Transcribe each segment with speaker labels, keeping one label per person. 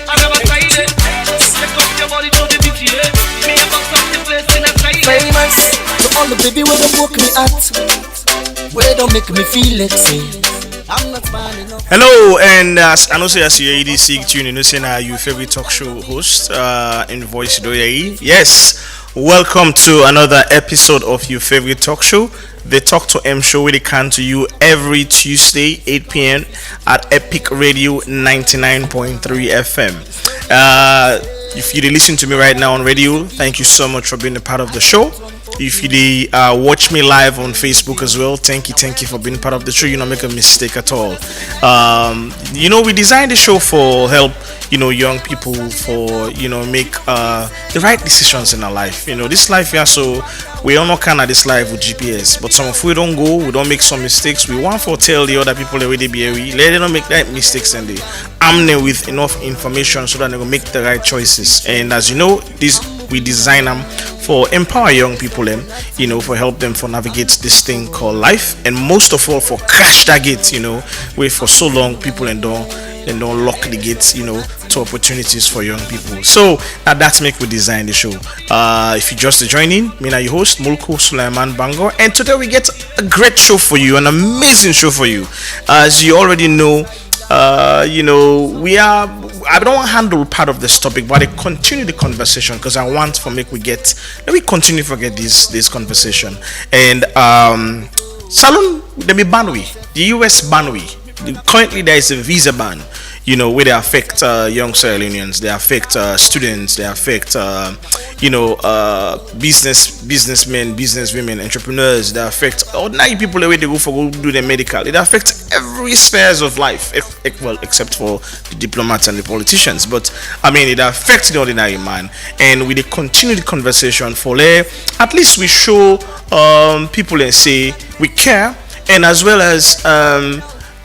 Speaker 1: I never tried it. Take up your body to the beach, yeah. Me a box up the place and I tried it.
Speaker 2: Famous to all the baby where they woke me at, where don't make me feel like say I'm not man enough.
Speaker 3: Hello, and I know say as you ADC tune in, you say now your favorite talk show host in voice doyai. Yes, welcome to another episode of your favorite talk show, the Talk to M show, where they come to you every Tuesday 8 p.m. at Epic Radio 99.3 FM. If you listen to me right now on radio, thank you so much for being a part of the show. If you watch me live on Facebook as well, thank you for being part of the show. You don't make a mistake at all. We designed the show for help, young people for, make the right decisions in our life. This life here, so we all know kind of this life with GPS, but some of we don't go, we don't make some mistakes. We want to tell the other people already be away, let them not make that mistakes and they arm them with enough information so that they will make the right choices. And as you know, we design them for empower young people and for help them for navigate this thing called life, and most of all for crash that gate, where for so long people and don't lock the gates, to opportunities for young people. So that's make we design the show. If you just joining, me now your host Mulku Sulaiman Bango, and today we get a great show for you, an amazing show for you. As you already know, I don't handle part of this topic, but I continue the conversation because I want to make let me continue to get this conversation. And Salon, let me ban we, the US ban we. Currently there is a visa ban, where they affect young Sierra Leoneans, they affect students, they affect businessmen, businesswomen, entrepreneurs, they affect ordinary people the way they go do their medical. It affects every spheres of life, except for the diplomats and the politicians. But it affects the ordinary man, and we continue the conversation for at least we show people and say we care, and as well as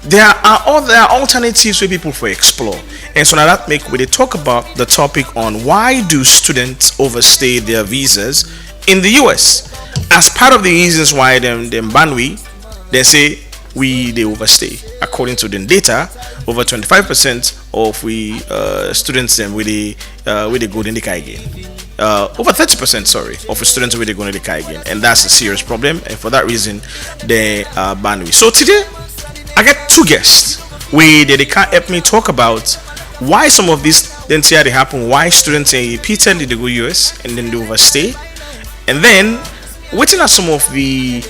Speaker 3: there are other alternatives where people for explore. And so now that make we talk about the topic on why do students overstay their visas in the US. As part of the reasons why them ban they say they overstay. According to the data, over 25% of we students them with the go in the again. Over 30%, of students with the go in the again, and that's a serious problem. And for that reason, they ban we. So today, I get two guests where they can't help me talk about why some of these then see how they happen, why students repeatedly they go US and then they overstay, and then what are some of the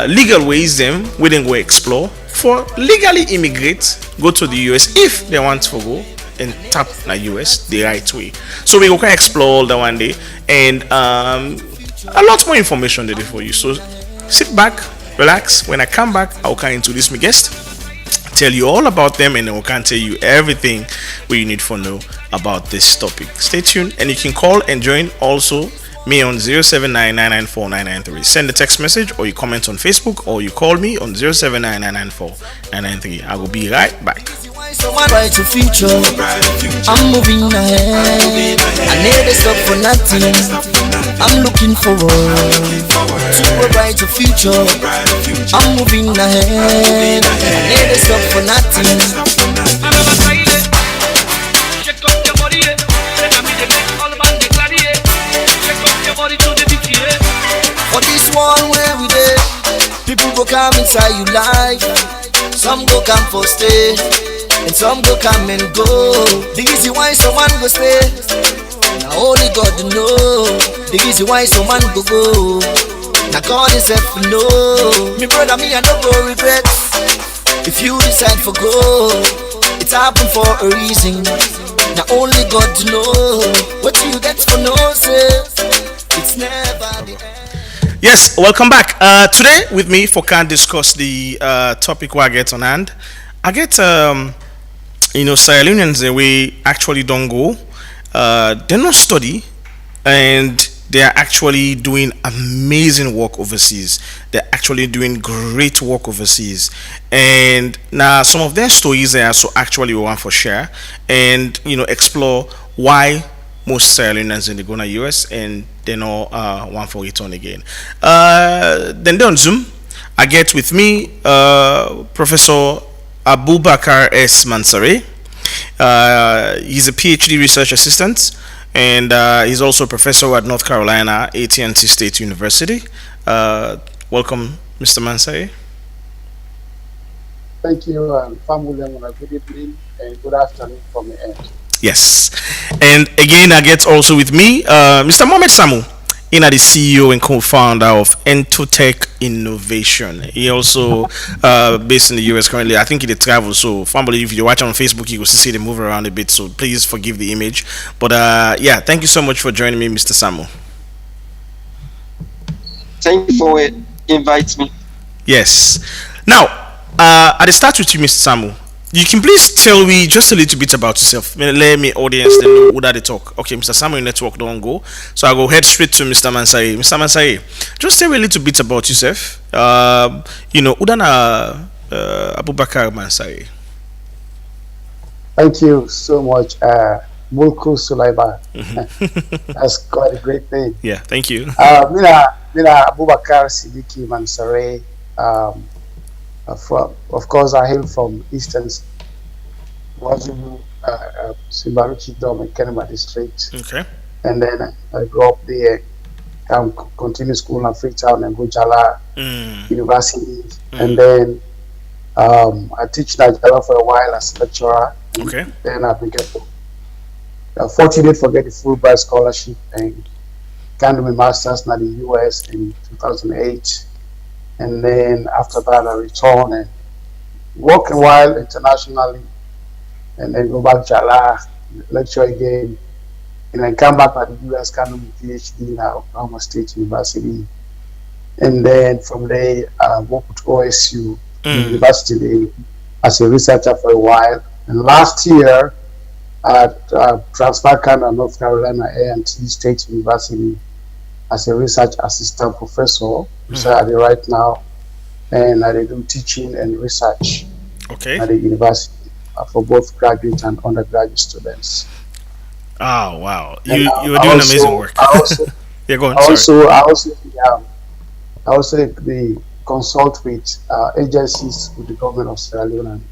Speaker 3: legal ways them we then go explore for legally immigrate go to the US if they want to go and tap the US the right way. So we can explore all that one day, and a lot more information there for you. So sit back, relax. When I come back, I'll come introduce my guest, tell you all about them, and then we can tell you everything what you need to know about this topic. Stay tuned, and you can call and join also me on 07999949993. Send a text message, or you comment on Facebook, or you call me on 07999949993. I will be right back.
Speaker 2: Brighter future, I'm moving ahead. I never stop for nothing. I'm looking forward to a brighter future. I'm moving ahead. I never stop for nothing.
Speaker 1: I never tried it. Check up your body, yeah. Let me make all about the clarity, yeah. Check up your body to the beach, yeah.
Speaker 2: For this one where we there, people go come inside you life. Some go come for stay, and some go come and go. The reason why someone go stay, now only God know. The reason why someone go go, now God himself know. Me brother, me I don't go regret. If you decide for go, it's happened for a reason. Now only God know. What you get for no say, it's never the end.
Speaker 3: Yes, welcome back. Today with me for can discuss the topic where I get on hand. I get Sierra Leoneans we actually don't go. They not study, and they are actually doing amazing work overseas. They're actually doing great work overseas, and now some of their stories are so actually we want for share and explore why most Sierra Leoneans in the Ghana US and they know want for return again. Then on Zoom, I get with me Professor Abubakarr S. Mansaray, He's a PhD research assistant, and he's also a professor at North Carolina AT&T State University. Welcome, Mr. Mansaray.
Speaker 4: Thank you, family. Good evening and good afternoon from the end.
Speaker 3: Yes. And again, I get also with me Mr. Mohamed Samu, the CEO and co-founder of EnToTech Innovation. He also based in the US currently. I think he did travel. So, family, if you watch on Facebook, you will see them move around a bit. So, please forgive the image. But yeah, thank you so much for joining me, Mr. Samu.
Speaker 5: Thank you for inviting me.
Speaker 3: Yes. Now, at the start with you, Mr. Samu, you can please tell me just a little bit about yourself. Let me audience they know who that they talk. Okay, Mr. Samuel Network don't go. So I go head straight to Mr. Mansaray. Mr. Mansaray, just tell me a little bit about yourself. Udana Abubakarr Mansaray.
Speaker 4: Thank you so much, Mulku Sulaiman. That's quite a great name.
Speaker 3: Yeah, thank you.
Speaker 4: Mina Abubakarr Siddiqui Mansaray. Of course, I hail from Eastern Wazimu, Sibaruchi Dom in Kenema district.
Speaker 3: Okay.
Speaker 4: And then I grew up there, continue school in Freetown and Gujala University. And then I teach Nigeria for a while as lecturer.
Speaker 3: Okay.
Speaker 4: Then I became fortunate for getting Fulbright scholarship and can do my master's in the US in 2008. And then after that, I return and work a while internationally, and then go back to Jala, lecture again, and then come back at the US, can do my Ph.D. now, Oklahoma State University. And then from there, I worked with OSU University as a researcher for a while. And last year, I transferred to North Carolina A&T State University as a research assistant professor, which I do right now, and I do teaching and research at the university for both graduate and undergraduate students.
Speaker 3: Oh wow, you were doing amazing work. Yeah, go on.
Speaker 4: I also consult with agencies with the government of Sierra Leone and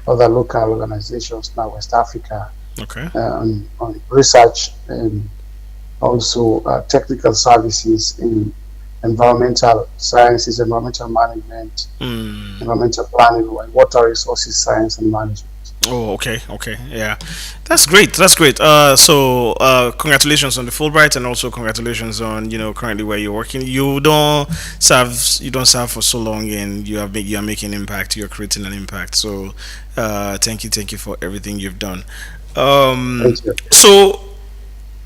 Speaker 4: other local organizations now West Africa.
Speaker 3: Okay.
Speaker 4: On research and also technical services in environmental sciences, environmental management, environmental planning, and water resources science and management.
Speaker 3: Oh, okay, yeah, that's great. Congratulations on the Fulbright, and also congratulations on currently where you're working. You don't serve for so long, and you are making impact. You're creating an impact. So, thank you for everything you've done.
Speaker 4: Thank you.
Speaker 3: So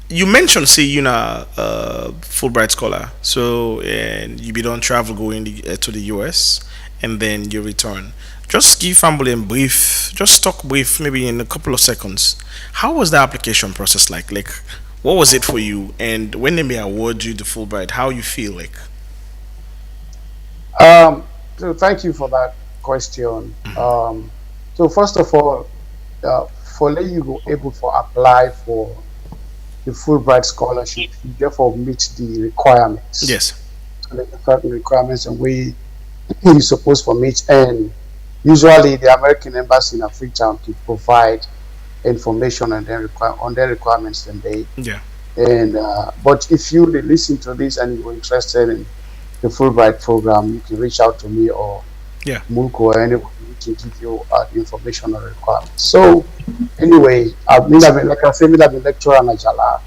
Speaker 3: you mentioned say Fulbright scholar, so and you be done travel going to the US and then you return. Just give family and brief, just talk brief maybe in a couple of seconds. How was the application process like? Like what was it for you, and when they may award you the Fulbright, how you feel like?
Speaker 4: So thank you for that question. So first of all, for letting you go able to apply for the Fulbright scholarship, you therefore meet the requirements.
Speaker 3: Yes.
Speaker 4: So the requirements and way you're supposed to meet, and usually the American embassy in Freetown can provide information on their requirements and they.
Speaker 3: Yeah.
Speaker 4: And but if you listen to this and you're interested in the Fulbright program, you can reach out to me or Mulku or anyone who can give you the information on the requirements. So anyway, I've been lecturer in Ajala,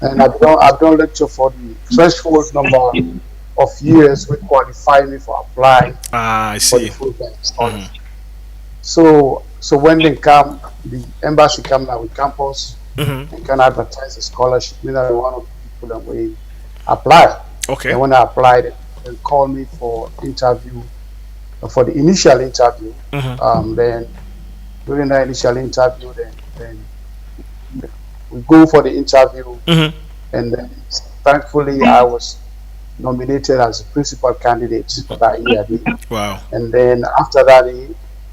Speaker 4: and I've done lecture for the threshold number of years which qualify me for applying
Speaker 3: I
Speaker 4: for the
Speaker 3: see.
Speaker 4: Fulbright scholarship. So when they come, the embassy come now with campus and can advertise the scholarship. Me that one of the people that we apply.
Speaker 3: Okay.
Speaker 4: And when I applied, they call me for interview, for the initial interview. Then during the initial interview, then we go for the interview, and then thankfully I was nominated as a principal candidate for that year.
Speaker 3: Wow.
Speaker 4: And then after that,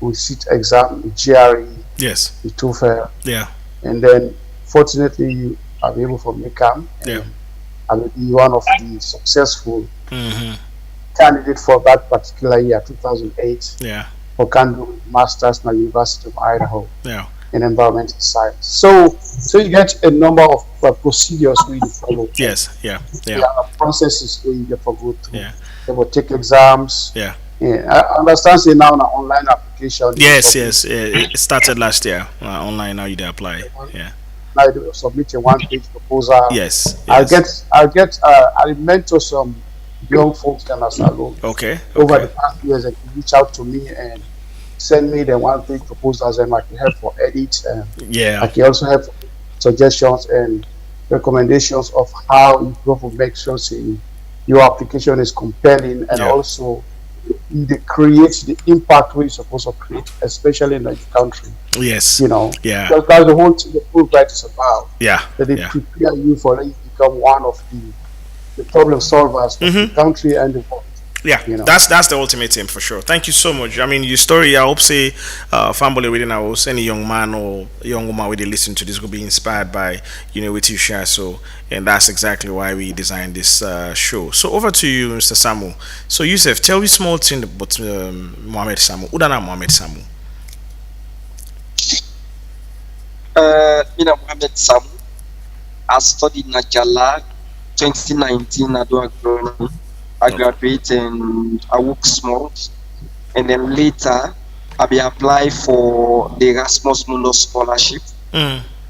Speaker 4: we sit exam, the GRE,
Speaker 3: Yes.
Speaker 4: the TOEFL,
Speaker 3: Yeah.
Speaker 4: and then fortunately I'll be able to make
Speaker 3: Yeah.
Speaker 4: I will be one of the successful candidate for that particular year, 2008,
Speaker 3: Yeah.
Speaker 4: for Kandu Masters in the University of Idaho.
Speaker 3: Yeah.
Speaker 4: in environmental science. So you get a number of procedures we follow.
Speaker 3: Yes. Yeah.
Speaker 4: There
Speaker 3: Yeah.
Speaker 4: are processes we have to go through.
Speaker 3: Yeah.
Speaker 4: They will take exams.
Speaker 3: Yeah.
Speaker 4: Yeah, I understand. Say now an online application.
Speaker 3: Yes. Yes. It started last year. Online now you do apply. Yeah.
Speaker 4: Now you do submit a one-page proposal.
Speaker 3: Yes.
Speaker 4: I
Speaker 3: Yes.
Speaker 4: get. I mentor some young folks in a salon
Speaker 3: Okay.
Speaker 4: over the
Speaker 3: Okay.
Speaker 4: past years, and reach out to me and send me the one-page proposals, and I can help for edits, and I
Speaker 3: Yeah.
Speaker 4: can also help for suggestions and recommendations of how you go to make sure say, your application is compelling, and
Speaker 3: Yeah.
Speaker 4: also they create the impact we're supposed to create, especially in the country.
Speaker 3: Yes.
Speaker 4: You know,
Speaker 3: Yeah.
Speaker 4: because that's the whole thing the Fulbright is about.
Speaker 3: Yeah.
Speaker 4: That they
Speaker 3: Yeah.
Speaker 4: prepare you for that you become one of the problem solvers of the country and the world.
Speaker 3: Yeah,
Speaker 4: You know.
Speaker 3: that's the ultimate aim for sure. Thank you so much. I mean, your story, I hope say family reading house, any young man or young woman where they listen to this will be inspired by what you share. So, and that's exactly why we designed this show. So over to you, Mr. Samu. So Yusuf, tell me small thing about Mohamed Samu. Udana Mohamed Samu.
Speaker 5: Mohamed Samu. I studied in Najala 2019 at Agronomy. I graduated and I work small. And then later, I be apply for the Erasmus Mundus scholarship.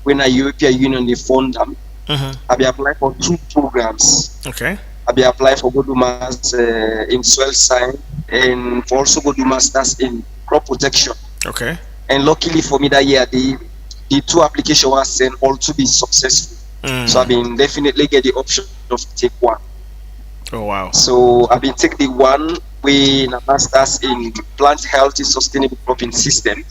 Speaker 5: When the European Union they fund them, I be apply for 2 programs.
Speaker 3: Okay.
Speaker 5: I be apply for go do masters in soil science and for also go do masters in crop protection.
Speaker 3: Okay.
Speaker 5: And luckily for me that year, the 2 applications were sent all to be successful. So I've been definitely get the option of take one.
Speaker 3: Oh wow.
Speaker 5: So I've been take the one with a masters in plant healthy sustainable cropping system.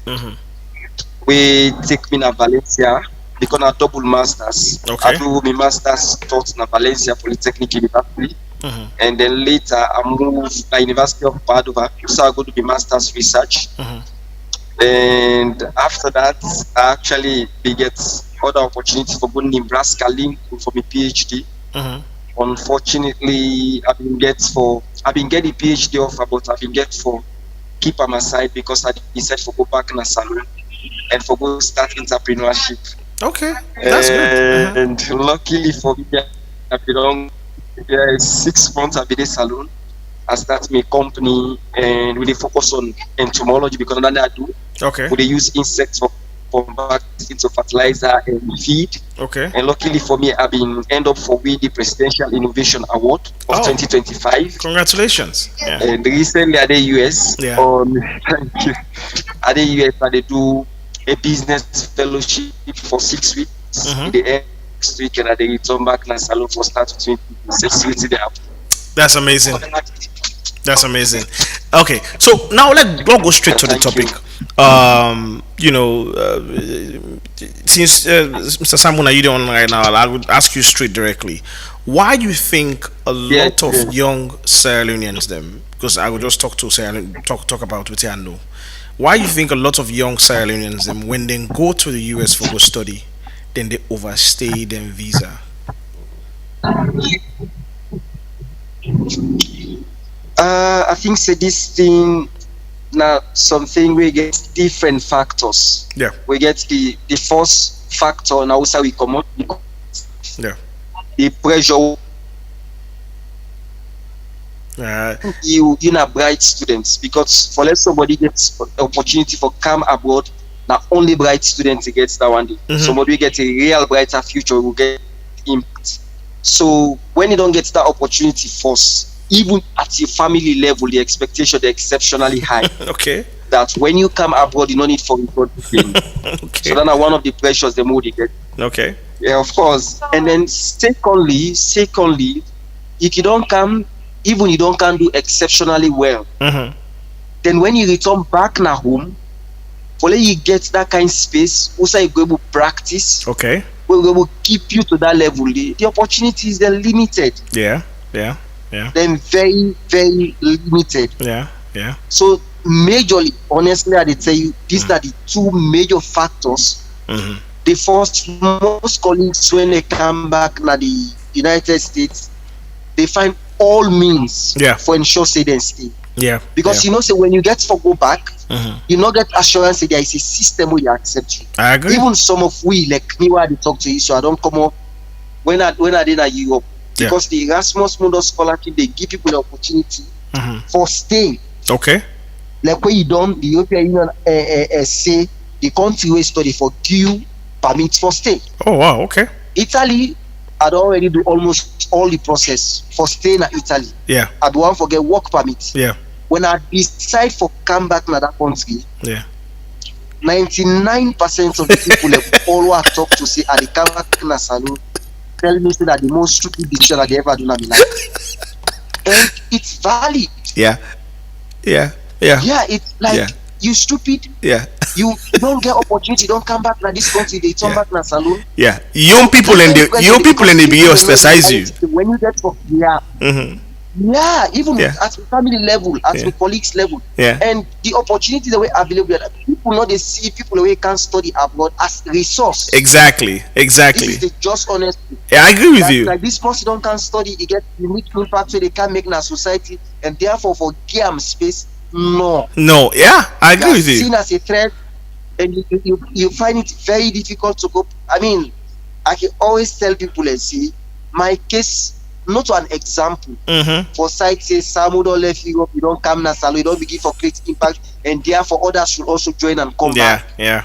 Speaker 5: We take me na Valencia because I double masters.
Speaker 3: Okay.
Speaker 5: I do my masters taught na Valencia Polytechnic University. And then later I moved to University of Padua. So I go to the masters research. And after that, I actually get other opportunity for going to Nebraska Lincoln for my PhD. Unfortunately, I've been get the PhD offer, but I've been get for keep on my side because I decided for go back in a salon and for go start entrepreneurship.
Speaker 3: Okay. That's good.
Speaker 5: And luckily for me, I've been on 6 months I've been in salon. I start my company and we focus on entomology because that's what I do.
Speaker 3: Okay.
Speaker 5: We use insects for back into fertilizer and feed.
Speaker 3: Okay.
Speaker 5: And luckily for me, I've been end up for winning the Presidential Innovation Award of 2025.
Speaker 3: Congratulations. Yeah.
Speaker 5: And recently at the US,
Speaker 3: Yeah.
Speaker 5: thank you. At the US, I do a business fellowship for 6 weeks. In the end, next week, and I return back to salon for start 2026.
Speaker 3: That's amazing. That's amazing. Okay, so now let's go straight to the topic. Since Mr. Samuna, you're on right now, I would ask you straight directly. Why do you think a lot of young Sierra Leoneans, them, because I would just talk about what I know. Why do you think a lot of young Sierra Leoneans, them, when they go to the US for go study, then they overstay them visa?
Speaker 5: I think this thing now something we get different factors.
Speaker 3: Yeah.
Speaker 5: We get the first factor now how we come out.
Speaker 3: Yeah.
Speaker 5: The pressure. You not bright students because for let somebody gets opportunity for come abroad, not only bright students gets that one day. Somebody get a real brighter future will get impact. So when you don't get that opportunity first, even at your family level, the expectation is exceptionally high.
Speaker 3: Okay.
Speaker 5: That when you come abroad, you don't need for good thing.
Speaker 3: Okay.
Speaker 5: So that's one of the pressures the mood you get.
Speaker 3: Okay.
Speaker 5: Yeah, of course. And then secondly, if you don't come, even you don't can do exceptionally well, then when you return back na home, only you get that kind of space, also you go able to practice.
Speaker 3: Okay.
Speaker 5: We will keep you to that level. The opportunities are limited.
Speaker 3: Yeah.
Speaker 5: Then very, very limited.
Speaker 3: Yeah.
Speaker 5: So majorly, honestly, I tell you, these are the 2 major factors. The first, most colleagues when they come back to the United States, they find all means for ensure say they stay.
Speaker 3: Yeah.
Speaker 5: Because
Speaker 3: yeah.
Speaker 5: you know, say when you get for go back, you not get assurance that there is a system where you accept you.
Speaker 3: I agree.
Speaker 5: Even some of we like me when I talk to you, so I don't come up when I did at Europe. Because the Erasmus Mundus scholarship, they give people the opportunity for stay.
Speaker 3: Okay.
Speaker 5: Like when you don't, the European Union say the country where study for due permit for stay.
Speaker 3: Oh wow. Okay.
Speaker 5: Italy had already do almost all the process for staying at Italy.
Speaker 3: Yeah.
Speaker 5: I don't forget work permit.
Speaker 3: Yeah.
Speaker 5: When I decide for come back to that country,
Speaker 3: Yeah.
Speaker 5: 99% of the people that all I talk to say at the come back to Salon tell me say that the most stupid decision that they ever do in my life. And it's valid.
Speaker 3: Yeah. Yeah. Yeah.
Speaker 5: Yeah, it's like you stupid.
Speaker 3: Yeah.
Speaker 5: You don't get opportunity, don't come back to this country, they turn back to Salon.
Speaker 3: Yeah. Young people in the BA ostracize you.
Speaker 5: When you get for yeah, even at the family level, at the colleagues level, and the opportunity that we available, people know they see people who can't study abroad as resource.
Speaker 3: Exactly.
Speaker 5: This is the just honesty.
Speaker 3: Yeah, I agree with you.
Speaker 5: Like this person don't can study, he get unique impact so they can make in a society, and therefore for game space, no.
Speaker 3: Yeah, I agree with you.
Speaker 5: Seen as a threat, and you find it very difficult to cope. I mean, I can always tell people and see my case. Not an example for site says Samu don't left Europe, you don't come Nasalo, you don't begin for create impact, and therefore others should also join and come back.
Speaker 3: Yeah.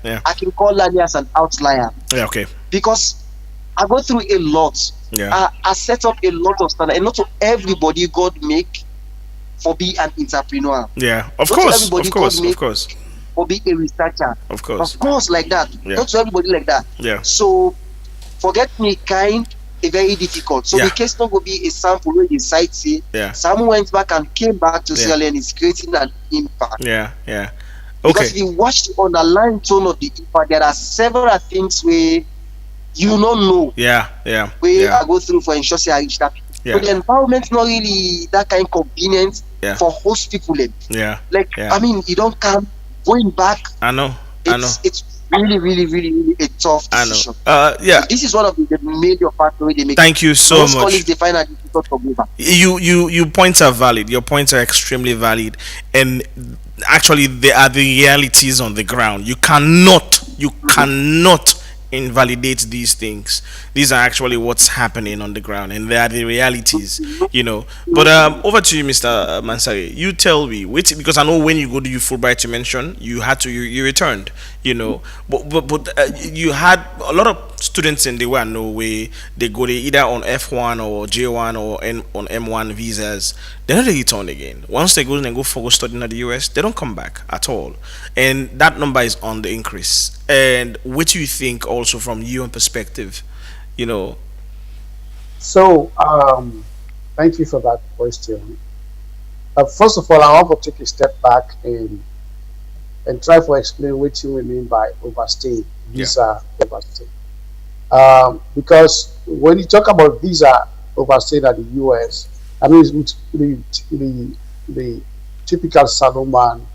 Speaker 5: I can call Lani as an outlier.
Speaker 3: Yeah, okay.
Speaker 5: Because I go through a lot.
Speaker 3: Yeah.
Speaker 5: I set up a lot of standards, and not to everybody God make for be an entrepreneur.
Speaker 3: Yeah, of
Speaker 5: not
Speaker 3: course,
Speaker 5: for be a researcher.
Speaker 3: Of course,
Speaker 5: like that.
Speaker 3: Yeah.
Speaker 5: Not to everybody like that.
Speaker 3: Yeah.
Speaker 5: So forget me kind. A very difficult. So the case not going to be a sample where the site say someone went back and came back to Sierra Leone is creating an impact.
Speaker 3: Yeah. Okay.
Speaker 5: Because if you watch the underlying tone of the impact, there are several things where you don't know.
Speaker 3: Yeah.
Speaker 5: Where I go through for ensure I reach that. So the environment not really that kind of convenience for host people. I mean, you don't come going back.
Speaker 3: I know.
Speaker 5: It's really a tough decision.
Speaker 3: I know.
Speaker 5: So this is one of the major factors they make.
Speaker 3: Thank you so much.
Speaker 5: Colleagues, they find it difficult to go back.
Speaker 3: You points are valid. Your points are extremely valid, and actually they are the realities on the ground. You cannot invalidate these things. These are actually what's happening on the ground, and they are the realities, But over to you, Mr. Mansaray. You tell me, because I know when you go to your Fulbright, you mentioned you returned, but you had a lot of students in the one Norway. They go either on F1 or J1 or on M1 visas. They don't return again. Once they go and go for studying at the US, they don't come back at all, and that number is on the increase. And what do you think also from your perspective,
Speaker 4: So, thank you for that question. First of all, I want to take a step back and try to explain what you mean by overstay, visa overstay. Because when you talk about visa overstay at the US, I mean, it's the typical Salomon.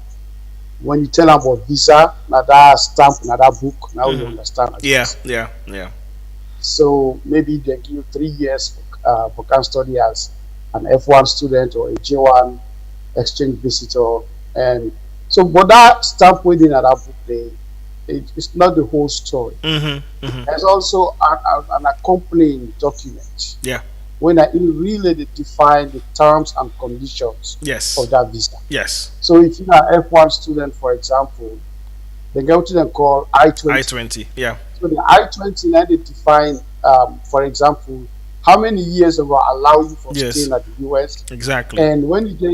Speaker 4: When you tell them about visa, now that stamp, now that book, now you understand.
Speaker 3: Yeah.
Speaker 4: So maybe they give you 3 years for can study as an F1 student or a J1 exchange visitor, and so but that stamp within that book, it's not the whole story. There's also an accompanying document.
Speaker 3: Yeah.
Speaker 4: When really they define the terms and conditions of that visa.
Speaker 3: Yes.
Speaker 4: So if you're an F1 student, for example, they go to them called I-20.
Speaker 3: I-20, yeah.
Speaker 4: So the I-20 now they define, for example, how many years they will allow you for staying at the US.
Speaker 3: Exactly.
Speaker 4: And when you get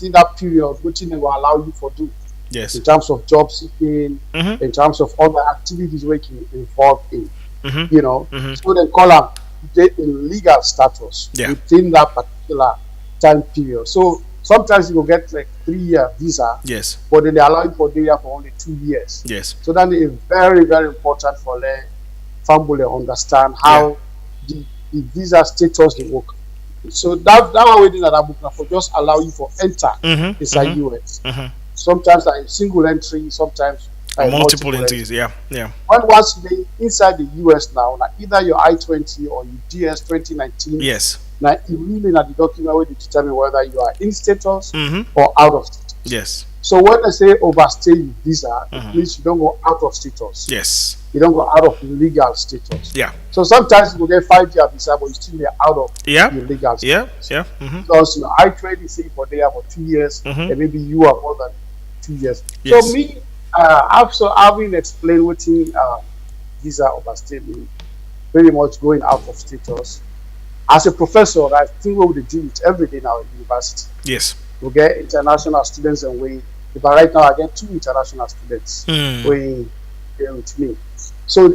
Speaker 4: in that period, what they will allow you for do.
Speaker 3: Yes.
Speaker 4: In terms of job seeking, in terms of other activities we can involve in. So they call them in legal status within that particular time period. So sometimes you will get like 3-year visa, but then they allow you for there for only 2 years.
Speaker 3: Yes.
Speaker 4: So that is very, very important for the family to understand how the visa status they work. So that one within that book for just allow you for enter inside US. Sometimes like single entry, sometimes
Speaker 3: multiple entries. Yeah.
Speaker 4: When once they inside the US now, like either your I-20 or your DS 2019 Now, it really not the document where they determine whether you are in status
Speaker 3: Mm-hmm.
Speaker 4: or out of status.
Speaker 3: Yes.
Speaker 4: So when I say overstay your visa,
Speaker 3: Mhm.
Speaker 4: it means you don't go out of status.
Speaker 3: Yes.
Speaker 4: You don't go out of legal status.
Speaker 3: Yeah.
Speaker 4: So sometimes you will get 5 year visa, but you still be out of
Speaker 3: Yeah.
Speaker 4: your legal
Speaker 3: Yeah.
Speaker 4: status.
Speaker 3: Yeah. Mm-hmm.
Speaker 4: Because I trade you say for there for 2 years,
Speaker 3: Mhm.
Speaker 4: and maybe you are more than 2 years.
Speaker 3: Yes.
Speaker 4: So me, after having explained what visa overstay means, pretty much going out of status. As a professor, I think what we deal with every day now at university.
Speaker 3: Yes.
Speaker 4: We get international students and but right now I get 2 international students we here with me. So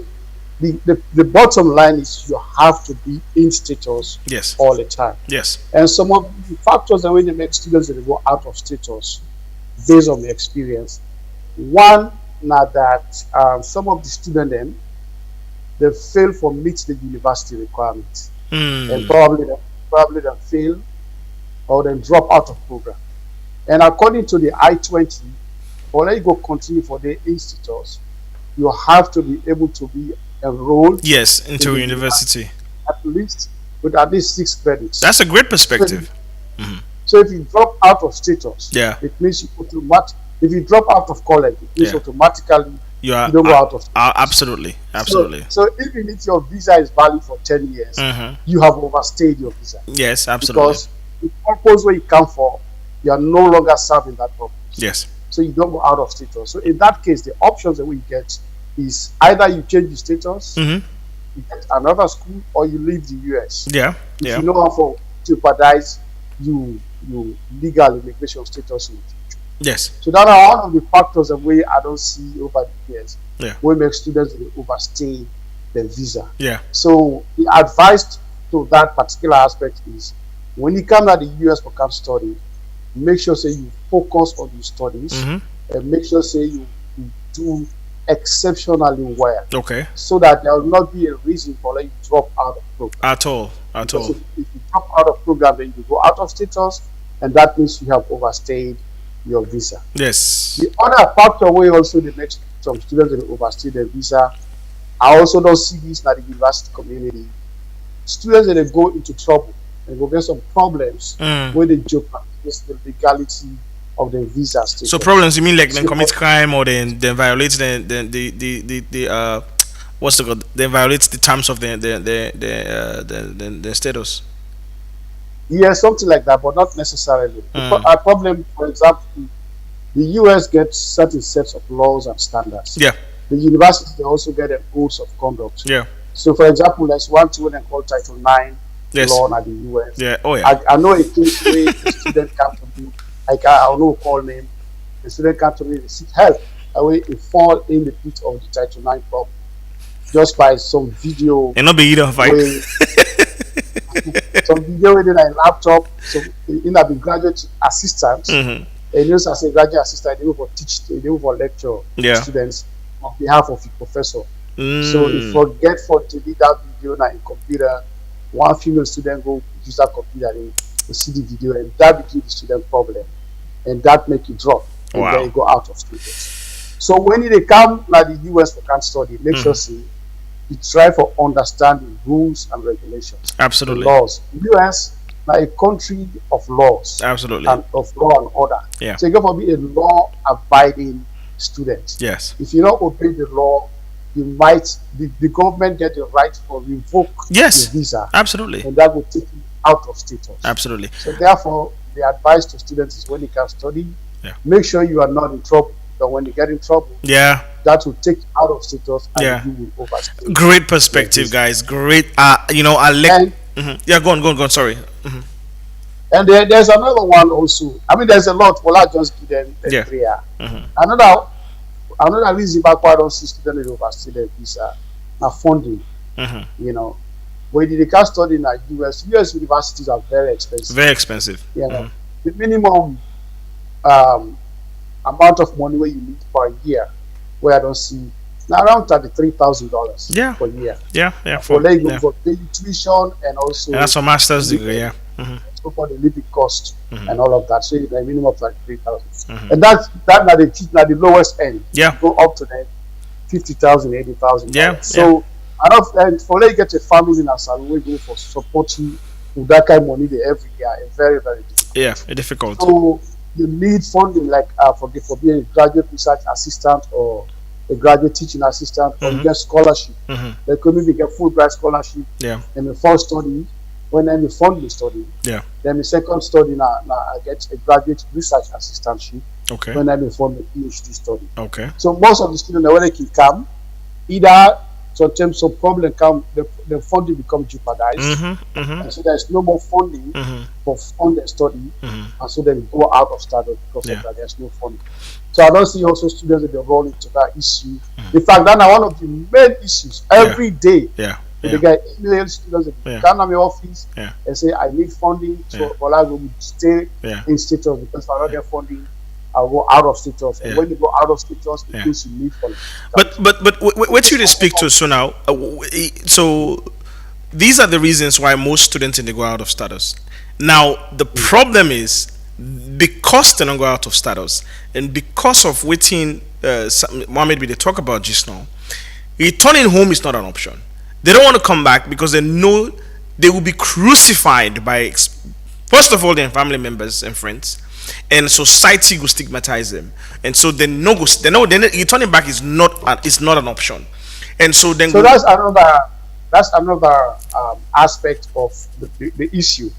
Speaker 4: the bottom line is you have to be in status
Speaker 3: Yes.
Speaker 4: all the time.
Speaker 3: Yes.
Speaker 4: And some of the factors that when they make students that go out of status based on the experience. One, now that some of the students then they fail for meet the university requirements. And probably they fail or then drop out of program. And according to the I-20, for you go continue for the institutes, you have to be able to be enrolled
Speaker 3: Yes. Into
Speaker 4: in the
Speaker 3: university.
Speaker 4: at least with at least 6 credits.
Speaker 3: That's a great perspective.
Speaker 4: So if you drop out of status,
Speaker 3: Yeah.
Speaker 4: it means you if you drop out of college, it means
Speaker 3: Yeah.
Speaker 4: automatically
Speaker 3: You are.
Speaker 4: you don't go out of status.
Speaker 3: Absolutely. Absolutely.
Speaker 4: So even if your visa is valid for 10 years,
Speaker 3: Mhm.
Speaker 4: you have overstayed your visa.
Speaker 3: Yes. Absolutely.
Speaker 4: Because the purpose where you come for, you are no longer serving that purpose.
Speaker 3: Yes.
Speaker 4: So you don't go out of status. So in that case, the options that we get is either you change your status,
Speaker 3: Mm-hmm.
Speaker 4: you get another school, or you leave the US.
Speaker 3: Yeah.
Speaker 4: If
Speaker 3: Yeah.
Speaker 4: you know how to jeopardize you legal immigration status in the future.
Speaker 3: Yes.
Speaker 4: So that are one of the factors that we I don't see over the years.
Speaker 3: Yeah.
Speaker 4: We make students overstay the visa.
Speaker 3: Yeah.
Speaker 4: So the advice to that particular aspect is when you come to the US for camp study, make sure say you focus on your studies
Speaker 3: Mm-hmm.
Speaker 4: and make sure say you do exceptionally well
Speaker 3: Okay.
Speaker 4: so that there will not be a reason for like you drop out of program.
Speaker 3: At all. At
Speaker 4: Because
Speaker 3: all.
Speaker 4: if you drop out of program, then you go out of status, and that means you have overstayed your visa.
Speaker 3: Yes.
Speaker 4: The other factor where also the next some students will overstay their visa. I also don't see this in the university community. Students that they go into trouble and go get some problems where they jeopardize the legality of the visa status.
Speaker 3: So problems you mean like then commit crime or then violate the what's the called? Then violates the terms of the status.
Speaker 4: Yeah, something like that, but not necessarily. A problem, for example, the US gets certain sets of laws and standards.
Speaker 3: Yeah.
Speaker 4: The universities they also get their codes of conduct.
Speaker 3: Yeah.
Speaker 4: So, for example, there's one thing called Title IX
Speaker 3: Yes.
Speaker 4: law in the US.
Speaker 3: Yeah. Oh yeah.
Speaker 4: I know a case where the student come to me, I don't know call name. The student come to me, they seek help. Away, he fall in the pit of the Title IX problem just by some video.
Speaker 3: And not be either fight.
Speaker 4: Some video within a laptop. So, in a graduate assistant,
Speaker 3: Mm-hmm.
Speaker 4: and you as a graduate assistant, they go for lecture
Speaker 3: Yeah.
Speaker 4: students on behalf of the professor.
Speaker 3: Mm.
Speaker 4: So if forget for to delete that video now in computer, one female student go use that computer and to see the video, and that became the student problem, and that make you drop, and
Speaker 3: Wow.
Speaker 4: then you go out of status. So when they come like the US for camp study, make sure see you try for understanding rules and regulations, the
Speaker 3: Absolutely.
Speaker 4: laws. US like a country of laws
Speaker 3: Absolutely.
Speaker 4: and of law and order.
Speaker 3: Yeah.
Speaker 4: So you got to be a law-abiding student.
Speaker 3: Yes.
Speaker 4: If you don't obey the law, you might the government get the right for revoke
Speaker 3: Yes.
Speaker 4: your visa,
Speaker 3: Absolutely.
Speaker 4: and that will take you out of status.
Speaker 3: Absolutely.
Speaker 4: So therefore, the advice to students is when you can study,
Speaker 3: Yeah.
Speaker 4: make sure you are not in trouble. But when you get in trouble,
Speaker 3: Yeah.
Speaker 4: that will take you out of status and
Speaker 3: Yeah.
Speaker 4: you will overstay.
Speaker 3: Great perspective, guys. Great. I like. Yeah. Go on. Sorry.
Speaker 4: And there's another one also. I mean, there's a lot. Well, I just give them
Speaker 3: Yeah.
Speaker 4: three.
Speaker 3: Mhm.
Speaker 4: Another reason why I don't see students overstay their visa now funding.
Speaker 3: Mhm.
Speaker 4: You know, when they can study in the US universities are very expensive.
Speaker 3: Very expensive.
Speaker 4: You know, the minimum amount of money where you need per year, where I don't see now around $33,000
Speaker 3: Yeah.
Speaker 4: per year.
Speaker 3: Yeah.
Speaker 4: For like
Speaker 3: Yeah.
Speaker 4: for daily tuition and also
Speaker 3: And that's a master's degree. Yeah. Mhm.
Speaker 4: for the living cost and all of that. So it's a minimum of like 3,000.
Speaker 3: Mhm.
Speaker 4: And that's the lowest end.
Speaker 3: Yeah.
Speaker 4: Go up to then 50,000, 80,000.
Speaker 3: Yeah,
Speaker 4: So enough and for like get a family in Asal, we go for supporting with that kind of money they every year is very, very difficult.
Speaker 3: Yeah, difficult.
Speaker 4: So you need funding like for being a graduate research assistant or a graduate teaching assistant, or you get scholarship. Like maybe get Fulbright scholarship.
Speaker 3: Yeah.
Speaker 4: And the first study, when then the fund the study.
Speaker 3: Yeah.
Speaker 4: Then the second study now I get a graduate research assistantship.
Speaker 3: Okay.
Speaker 4: When then they fund the PhD study.
Speaker 3: Okay.
Speaker 4: So most of the students when they can come, either sometimes some problem come, the funding become jeopardized, and so there's no more funding for funded study, and so then go out of study because of that. There's no funding. So I don't see also students that they roll into that issue. In fact, that's one of the main issues every day. They get email students that come to my office and say I need funding, so I will stay in status because if I don't get funding, I'll go out of status. And when you go out of status, it means you need funding.
Speaker 3: But what you speak to so now? So these are the reasons why most students in they go out of status. Now the problem is because they don't go out of status, and because of waiting, Mohamed, they talk about just now, returning home is not an option. They don't want to come back because they know they will be crucified by, first of all, their family members and friends, and society will stigmatize them, and so they know returning back is not an option, and so then.
Speaker 4: So that's another aspect of the issue.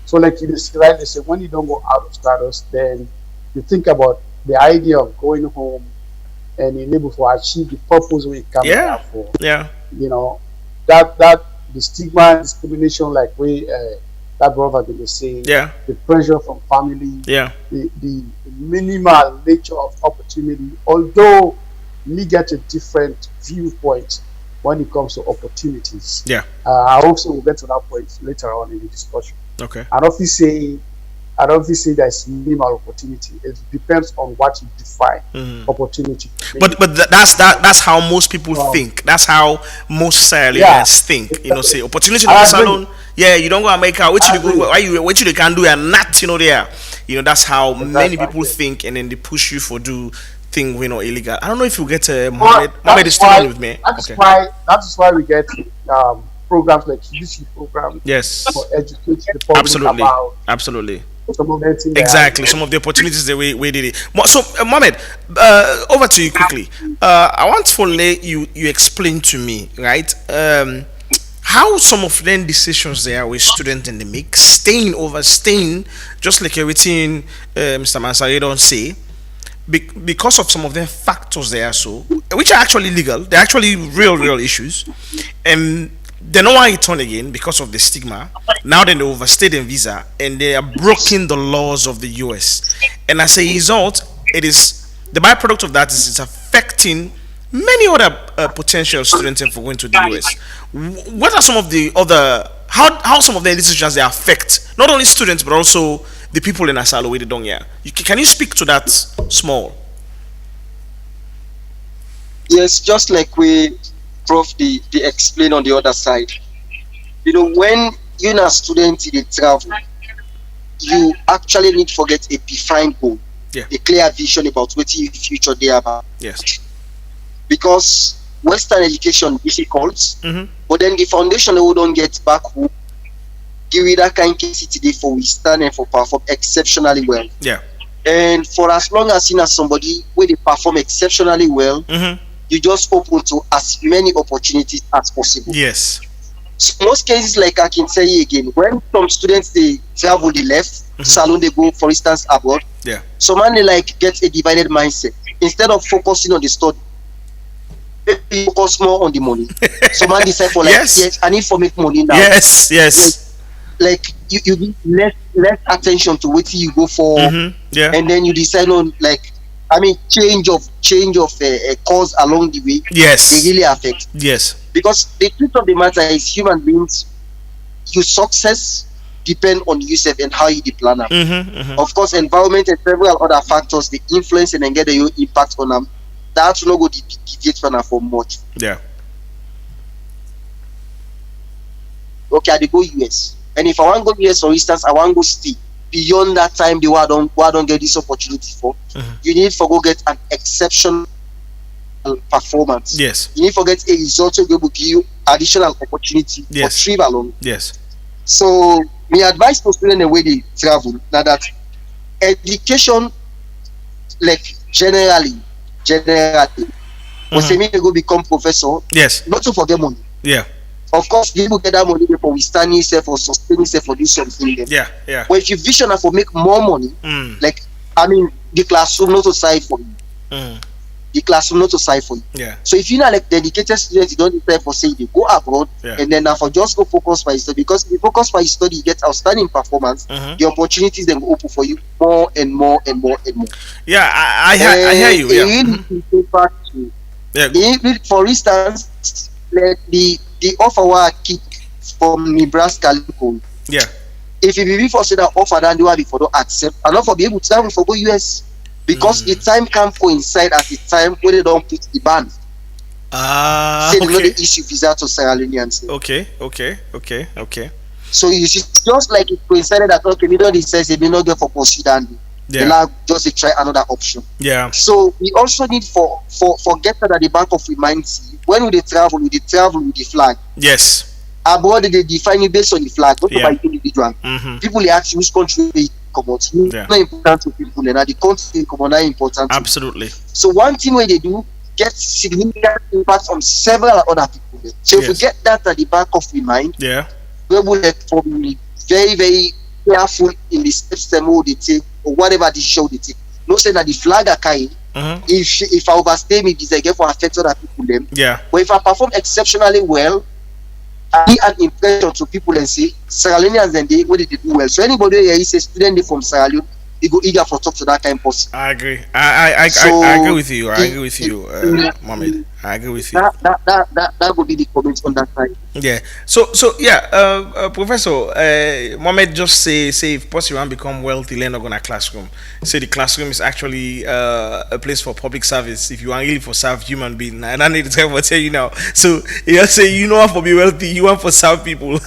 Speaker 4: So like you described, they say when you don't go out of status, then you think about the idea of going home and being able to achieve the purpose we come here for. You know, that the stigma and discrimination, like that brother been saying, the pressure from family, the minimal nature of opportunity, although we get a different viewpoint when it comes to opportunities. I also will get to that point later on in the discussion.
Speaker 3: Okay.
Speaker 4: I don't say there's minimal opportunity. It depends on what you define opportunity.
Speaker 3: But that's how most people think. That's how most Sierra-Leoneans think. You know, say opportunity in the salon. Yeah, you don't go America. What you can do and not there. You know, that's how many people think, and then they push you for do thing illegal. I don't know if you get Mohamed is still with me.
Speaker 4: That is why we get programs like UC program.
Speaker 3: For
Speaker 4: educating the public about
Speaker 3: absolutely.
Speaker 4: Exactly.
Speaker 3: Some of the opportunities that we did it. So Mohamed, over to you quickly. I want to let you explain to me, right? How some of them decisions there with students in the mix, staying, just like everything Mr. Mansaray don't say, because of some of the factors there, so which are actually legal, they're actually real issues, and they don't want to return again because of the stigma. Now then they overstayed in visa and they are breaking the laws of the US, and as a result, it is the byproduct of that is it's affecting many other potential students for going to the US. What are some of the other how some of the decisions they affect not only students but also the people in Asalo with the Dong here? Can you speak to that small?
Speaker 5: Yes, just like Prof. they explain on the other side. You know, when you're a student in travel, you actually need to forget a defined goal, a clear vision about what your future they about.
Speaker 3: Yes.
Speaker 5: Because Western education is difficult, but then the foundation that we don't get back home, give you that kind of capacity for we stand and for perform exceptionally well. And for as long as you know somebody where they perform exceptionally well, you just open to as many opportunities as possible.
Speaker 3: Yes.
Speaker 5: So most cases, like I can say again, when some students they travel, they left salon, they go, for instance, abroad. So man, they like get a divided mindset. Instead of focusing on the study, they focus more on the money. So man decide for yes, I need to make money now.
Speaker 3: Yes.
Speaker 5: Like you give less attention to what you go for, and then you decide on change of a course along the way. They really affect. Because the truth of the matter is, human beings, your success depend on yourself and how you plan them. Of course, environment and several other factors they influence and then get your impact on them. That's not going to deviate from them for much. Okay, I go US, and if I want to go US, for instance, I want to go stay beyond that time. The why I don't get this opportunity for. You need to go get an exceptional performance. You need to get a result to be able to give you additional opportunity for travel alone. So my advice to students the way they travel now that education like generally when say me they go become professor,
Speaker 3: Yes.
Speaker 5: not to forget money.
Speaker 3: Yeah.
Speaker 5: Of course, people get that money for withstanding yourself or sustaining yourself for do something. Then.
Speaker 3: Yeah. Yeah.
Speaker 5: But if you vision for make more money, like I mean, the classroom not to side for you. The classroom not to side for you.
Speaker 3: Yeah.
Speaker 5: So if you're not like dedicated students, you don't decide for say they go abroad and then for just go focus by study because if you focus by study, you get outstanding performance. The opportunities then open for you more and more and more and more.
Speaker 3: Yeah, I hear you. Yeah.
Speaker 5: For instance, like the offer I kick from Nebraska Lincoln.
Speaker 3: Yeah.
Speaker 5: If you be for say that offer then do have for don't accept and not for be able to travel for go US because the time can coincide at the time when they don't put the ban. Say they know the issue visa to Sierra Leoneans.
Speaker 3: Okay.
Speaker 5: So you see, just like it coincided that okay, we don't decide they not get for pursue and they like just to try another option.
Speaker 3: Yeah.
Speaker 5: So we also need for get that at the back of reminds when we travel with the flag.
Speaker 3: Yes.
Speaker 5: Abroad they define it based on the flag, not by individual. People they ask you which country they come out. Not important to people, and the country come out important.
Speaker 3: Absolutely.
Speaker 5: So one thing where they do get significant impact on several other people. So if we get that at the back of the mind, we will have to be very, very careful in the steps they take or whatever decision they take. No say that the flag are carrying. If I overstay me, this I get for affect other people them.
Speaker 3: Yeah.
Speaker 5: But if I perform exceptionally well, I give an impression to people and say Sierra Leoneans and they what did they do well. So anybody here is a student from Sierra Leone, they go eager for talk to that kind of person.
Speaker 3: I agree. I agree with you. I agree with you, Mohamed. I agree with you.
Speaker 5: That would be the comments on that side.
Speaker 3: Yeah. So Professor Mohamed just say if possible and become wealthy, learn not gonna classroom. Say the classroom is actually a place for public service. If you want really for serve human being, and I need to tell you now. So you say you know how to be wealthy, you want for serve people.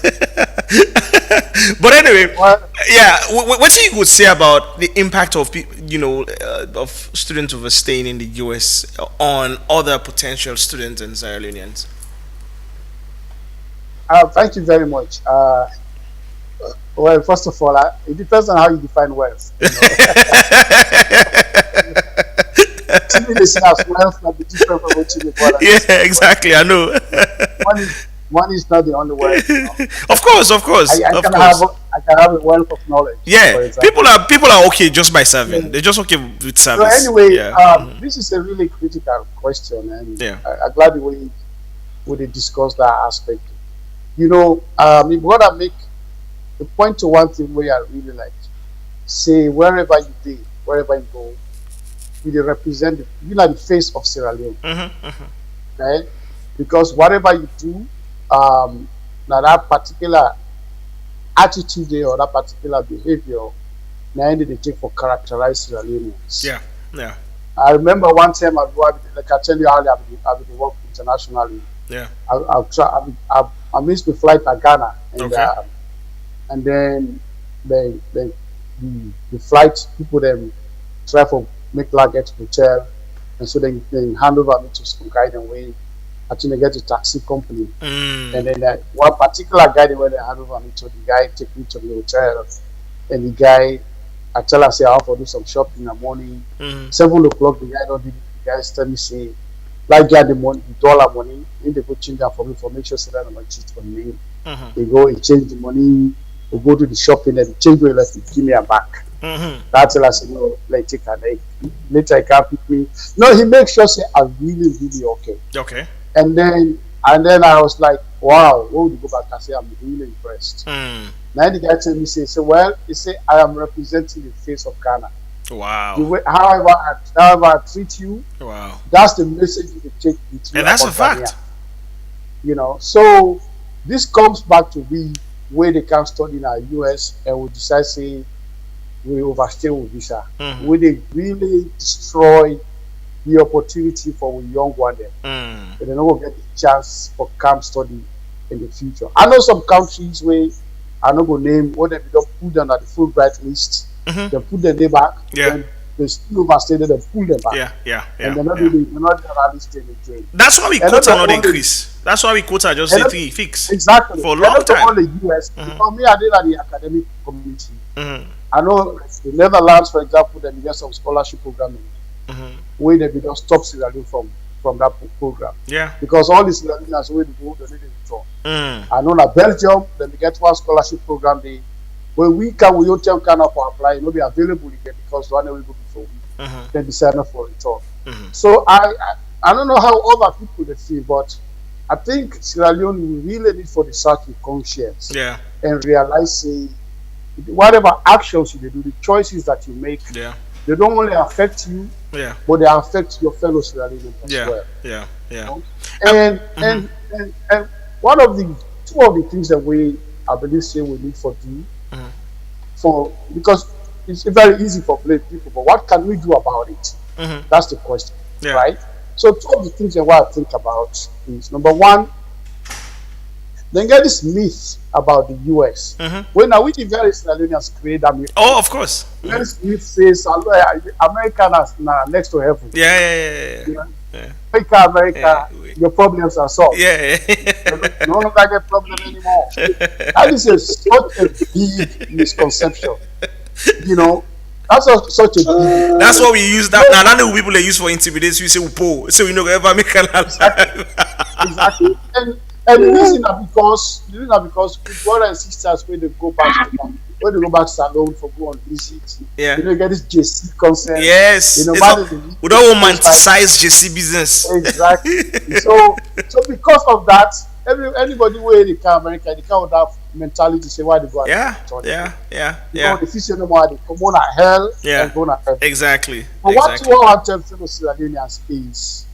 Speaker 3: But anyway, what do you would say about the impact of of students overstaying in the US on other potential students and Sierra Leoneans?
Speaker 4: Thank you very much. Well, first of all, it depends on how you define wealth. Definition of wealth might be different from what you define.
Speaker 3: Yeah, exactly. I know.
Speaker 4: Money is not the only wealth.
Speaker 3: Of course.
Speaker 4: I can have a wealth of knowledge.
Speaker 3: Yeah, people are okay just by serving. They're just okay with service.
Speaker 4: So anyway, this is a really critical question, and I'm glad the way we discuss that aspect. If we want to make the point to one thing where I really like say wherever you go, you represent the face of Sierra Leone. Okay, because whatever you do, now that particular attitude or that particular behavior, now they take for characterize Sierra Leoneans.
Speaker 3: Yeah.
Speaker 4: I remember one time like I tell you earlier, I've been working internationally.
Speaker 3: Yeah.
Speaker 4: I missed the flight to Ghana, and then the flight people then try to make luggage hotel, and so they hand over me to some guy and way. I think they get a taxi company, and then one particular guy they went and hand over me to the guy take me to the hotel, and the guy I tell her say I have to do some shopping in the morning. 7 o'clock the guy don't do it. The guy tell me say like get the money, the dollar money, and they go change that for me for make sure so that I'm not cheat on me. They go and change the money, we go to the shopping and change the left give me a back. That's all I say no, like take a day. Later I can't pick me. No, he makes sure say I'm really, really okay.
Speaker 3: Okay.
Speaker 4: And then I was like, wow, what would you go back and say I'm really impressed. Now the guy tell me say well, he say I am representing the face of Ghana.
Speaker 3: Wow.
Speaker 4: However I treat you,
Speaker 3: wow.
Speaker 4: That's the message you take with you.
Speaker 3: And that's a fact.
Speaker 4: So this comes back to where they can study in our US and we decide say we overstay with visa. Where they really destroy the opportunity for a young one then. And they don't get the chance for camp study in the future. I know some countries where I'm not gonna name what they don't put them at the Fulbright list. They put their name back.
Speaker 3: Yeah.
Speaker 4: they still overstated and pull them back. And they're not really staying again.
Speaker 3: That's why we quota not increase. That's why we quota just say three fix.
Speaker 4: Exactly.
Speaker 3: For a long time.
Speaker 4: Not only US. For me, I did at the academic community. I know the Netherlands, for example, they get some scholarship programming where they just stop Sierra Leone from that program.
Speaker 3: Yeah.
Speaker 4: Because all these Sierra where they go, they need to withdraw. I know that Belgium, then they get one scholarship program. When we don't apply, it will be available again because one will go before we then decide not for return. So I don't know how other people they feel, but I think Sierra Leone we really need for the search with conscience. And realize say whatever actions you do, the choices that you make, they don't only affect you, but they affect your fellow Sierra Leoneans as well. And one of the two of the things that I believe say we need for do because it's very easy for black people, but what can we do about it? That's the question, right? So two of the things that I think about is number one, then get this myth about the US. When now we the very Sierra Leoneans create that myth.
Speaker 3: Oh, of course.
Speaker 4: This myth says America is next to heaven. America, your problems are solved. You no longer get problem anymore. That is such a big misconception. That's such a big.
Speaker 3: That's what we use that. Now, the people they use for intimidation. We say, "Upo," so we no ever make an
Speaker 4: exactly. And the reason is because brothers and sisters when they go back to salon for go on visit, you get this JC concern.
Speaker 3: Yes, we don't romanticize JC business.
Speaker 4: Exactly. so because of that, anybody where they come America, they can't have mentality say why they go.
Speaker 3: The
Speaker 4: future no more they come on a hell and go on a heaven.
Speaker 3: Exactly.
Speaker 4: But what I want to tell fellow Sierra Leoneans is,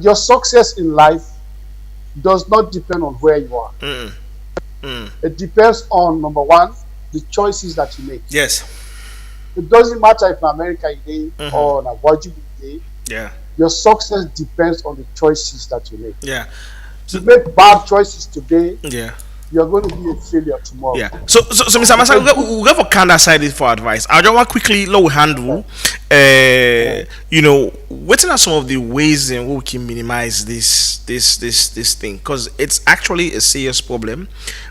Speaker 4: your success in life does not depend on where you are. It depends on number one, the choices that you make.
Speaker 3: Yes.
Speaker 4: It doesn't matter if in America you day or in a Virgin day. Your success depends on the choices that you make. So you make bad choices today. You're going to be a failure tomorrow.
Speaker 3: So Mr. Mansaray, we'll go for Canada side for advice. I just want quickly low handle. What are some of the ways in which we can minimize this thing? Because it's actually a serious problem.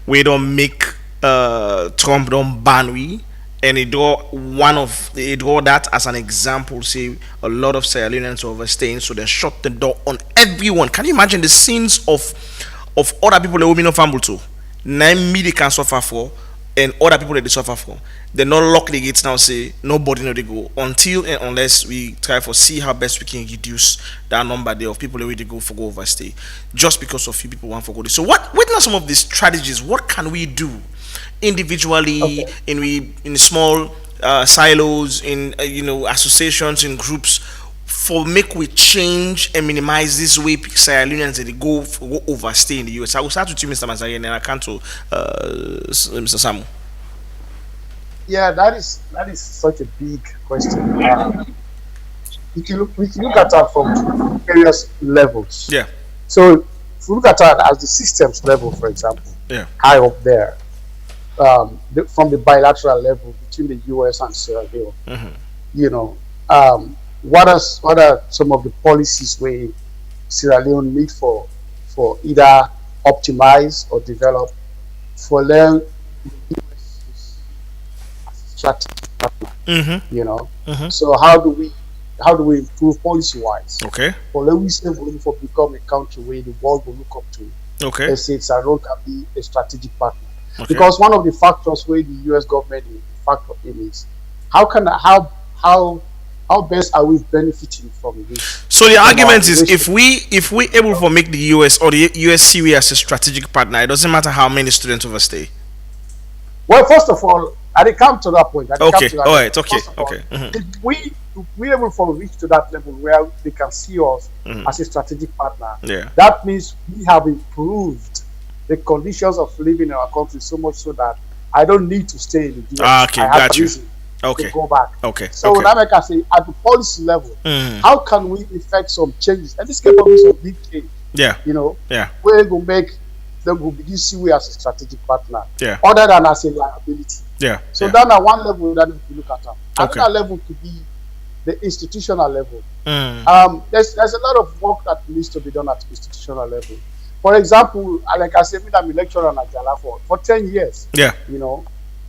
Speaker 3: We don't make Trump don't ban we, and it draw that as an example. Say a lot of Sierra Leoneans are overstaying, so they shut the door on everyone. Can you imagine the scenes of other people that women not fumble to? Nine me they can suffer for, and other people that they suffer for. They not lock the gates now. Say nobody know they go until and unless we try for see how best we can reduce that number there of people that they go overstay, just because of few people want for go. So what are some of these strategies? What can we do individually in small silos, in associations, in groups, for make we change and minimize this way Sierra Leoneans that they go overstay in the US? I will start with you, Mr. Mansaray, and then I come to Mr. Samu.
Speaker 4: Yeah, that is such a big question. We can look at that from various levels. So if we look at that as the systems level, for example, high up there, from the bilateral level between the US and Sierra Leone, what are some of the policies where Sierra Leone need for either optimize or develop for them strategic partner? So how do we improve policy wise? For let we say for become a country where the world will look up to. Let's say Sierra Leone can be a strategic partner. Because one of the factors where the US government factor in is how best are we benefiting from this?
Speaker 3: So the argument is if we able to make the US or the US see we as a strategic partner, it doesn't matter how many students overstay.
Speaker 4: Well, first of all, I didn't come to that point. If we able to reach to that level where they can see us as a strategic partner, that means we have improved the conditions of living in our country so much so that I don't need to stay in the US. I have a reason to go back. So now I can say at the policy level, how can we effect some changes? And this can be some big change. Where we make them will begin see we as a strategic partner, other than as a liability. So then at one level that we look at them. Another level could be the institutional level. There's a lot of work that needs to be done at institutional level. For example, like I said, I'm a lecturer in Ajala for 10 years.
Speaker 3: Yeah.
Speaker 4: You know,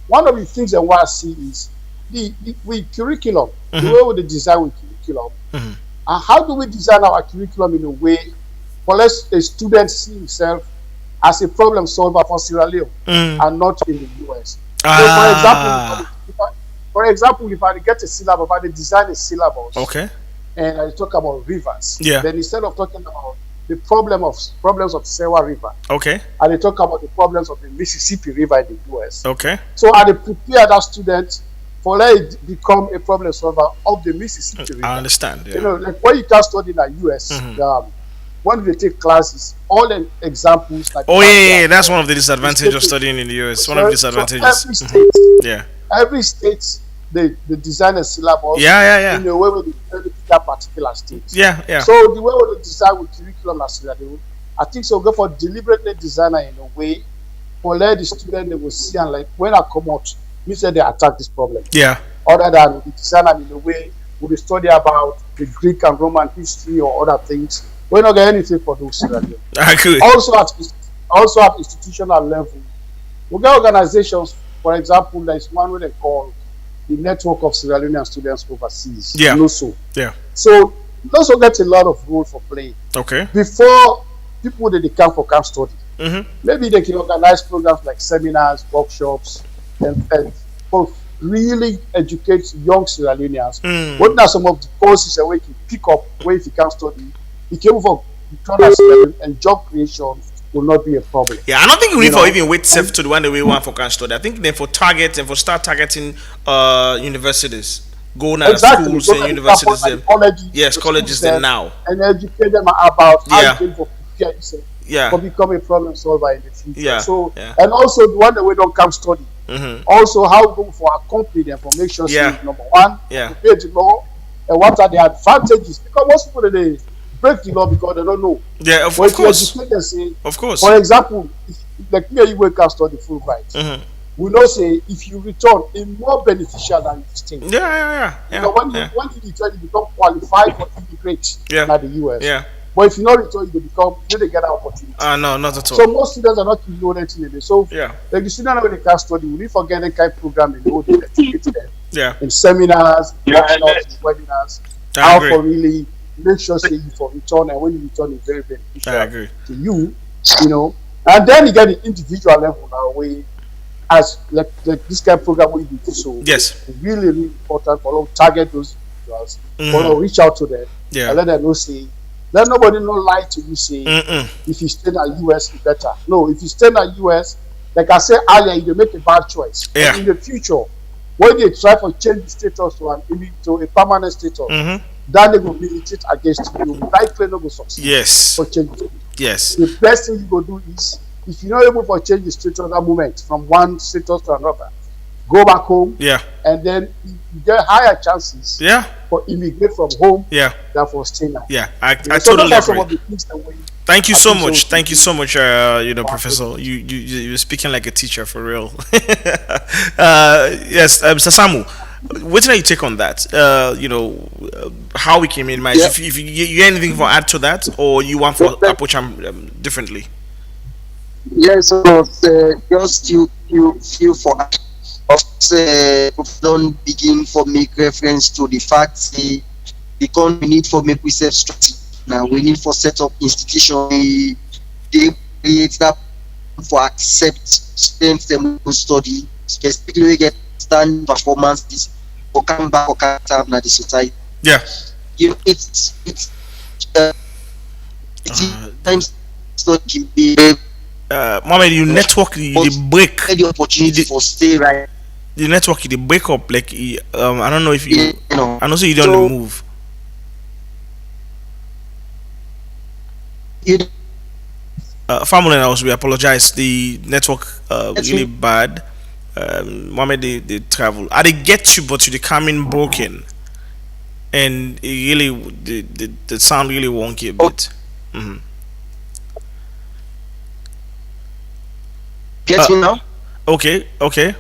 Speaker 4: one of the things I want to see is with curriculum, the way we design with curriculum, and how do we design our curriculum in a way for let a student see himself as a problem solver for Sierra Leone and not in the US. So, for example, if I get a syllabus, if I design a syllabus,
Speaker 3: okay,
Speaker 4: and I talk about rivers,
Speaker 3: yeah,
Speaker 4: then instead of talking about the problems of Sewa River,
Speaker 3: okay,
Speaker 4: and they talk about the problems of the Mississippi River in the US,
Speaker 3: okay.
Speaker 4: So I prepare that student for let it become a problem solver of the Mississippi River.
Speaker 3: I understand. Yeah.
Speaker 4: You know, like when you can study in the US, when they take classes, all the examples. Like
Speaker 3: that's one of the disadvantages of studying in the US. One of the disadvantages.
Speaker 4: Every state, they design a syllabus. In a way where they benefit that particular state.
Speaker 3: Yeah.
Speaker 4: So the way we design with curriculum as Sierra Leone, I think so. Go for deliberately designer in a way for let the student they will see and like when I come out, me say they attack this problem.
Speaker 3: Yeah.
Speaker 4: Other than the designer in a way we study about the Greek and Roman history or other things. We don't get anything for those Sierra Leone.
Speaker 3: I agree.
Speaker 4: Also at institutional level, we get organizations. For example, there is one what they call the Network of Sierra Leonean Students Overseas.
Speaker 3: Yeah.
Speaker 4: NOSO.
Speaker 3: Yeah.
Speaker 4: So NOSO gets a lot of role for play.
Speaker 3: Okay.
Speaker 4: Before people that they come for camp study, maybe they can organize programs like seminars, workshops, and really educate young Sierra Leoneans. What are some of the courses that we can pick up where if you can't study, you can move for and job creation will not be a problem.
Speaker 3: Yeah, I don't think we need for even wait safe to the one that we want for can study. I think then for target and for start targeting universities. Go now schools and universities there. Yes, colleges there now.
Speaker 4: And educate them about how you can prepare yourself for become a problem solver in the future.
Speaker 3: Yeah.
Speaker 4: So and also the one that we don't come study. Also how we go for accompany them for make sure number one, prepare the law and what are the advantages, because most people they break the law because they don't know.
Speaker 3: Yeah, of course.
Speaker 4: Of course. For example, like me and you can study full right. We know say if you return, it's more beneficial than you think.
Speaker 3: Yeah.
Speaker 4: You know, when you return, you become qualified for immigrate in the US.
Speaker 3: Yeah.
Speaker 4: But if you not return, you don't get an opportunity.
Speaker 3: No, not at all.
Speaker 4: So most students are not know anything in it. So like the students when they can study, we need forget the kind of program they know they educate them.
Speaker 3: Yeah.
Speaker 4: In seminars, webinars, how for really make sure say you for return, and when you return it's very beneficial to you, you know. And then you get the individual level now where as like this kind of program we do so really important for target those individuals, for reach out to them and let them know say let nobody no lie to you say if you stay in the US it's better. No, if you stay in the US, like I said earlier, you make a bad choice. But in the future, when they try to change the status to a permanent status, then they will militate against you. Likely not will succeed for change.
Speaker 3: Yes.
Speaker 4: The best thing you go do is if you're not able to change the status at that moment from one status to another, go back home. And then you get higher chances for immigrate from home than for staying there.
Speaker 3: Yeah, I totally agree. Thank you so much. Thank you so much, Professor. You're speaking like a teacher for real. Yes, Mr. Samu, what did you take on that? How we can minimize. If you anything for add to that, or you want to approach them differently?
Speaker 5: Yes, so just you feel for don't begin for make reference to the fact because we need for make we self strategy now. We need for set up institution. They create that for accept students them who study, specifically we get stand performances for come back or come time na the society. It's times study be.
Speaker 3: Mohamed, you network the break
Speaker 5: the opportunity for stay right.
Speaker 3: The network the break up like I don't know if you I know so you don't move. Family house, we apologize. The network really bad. Mohamed they travel. They get you, but you coming broken, and it really the sound really wonky a bit.
Speaker 5: Get me now?
Speaker 3: Okay.
Speaker 5: Okay.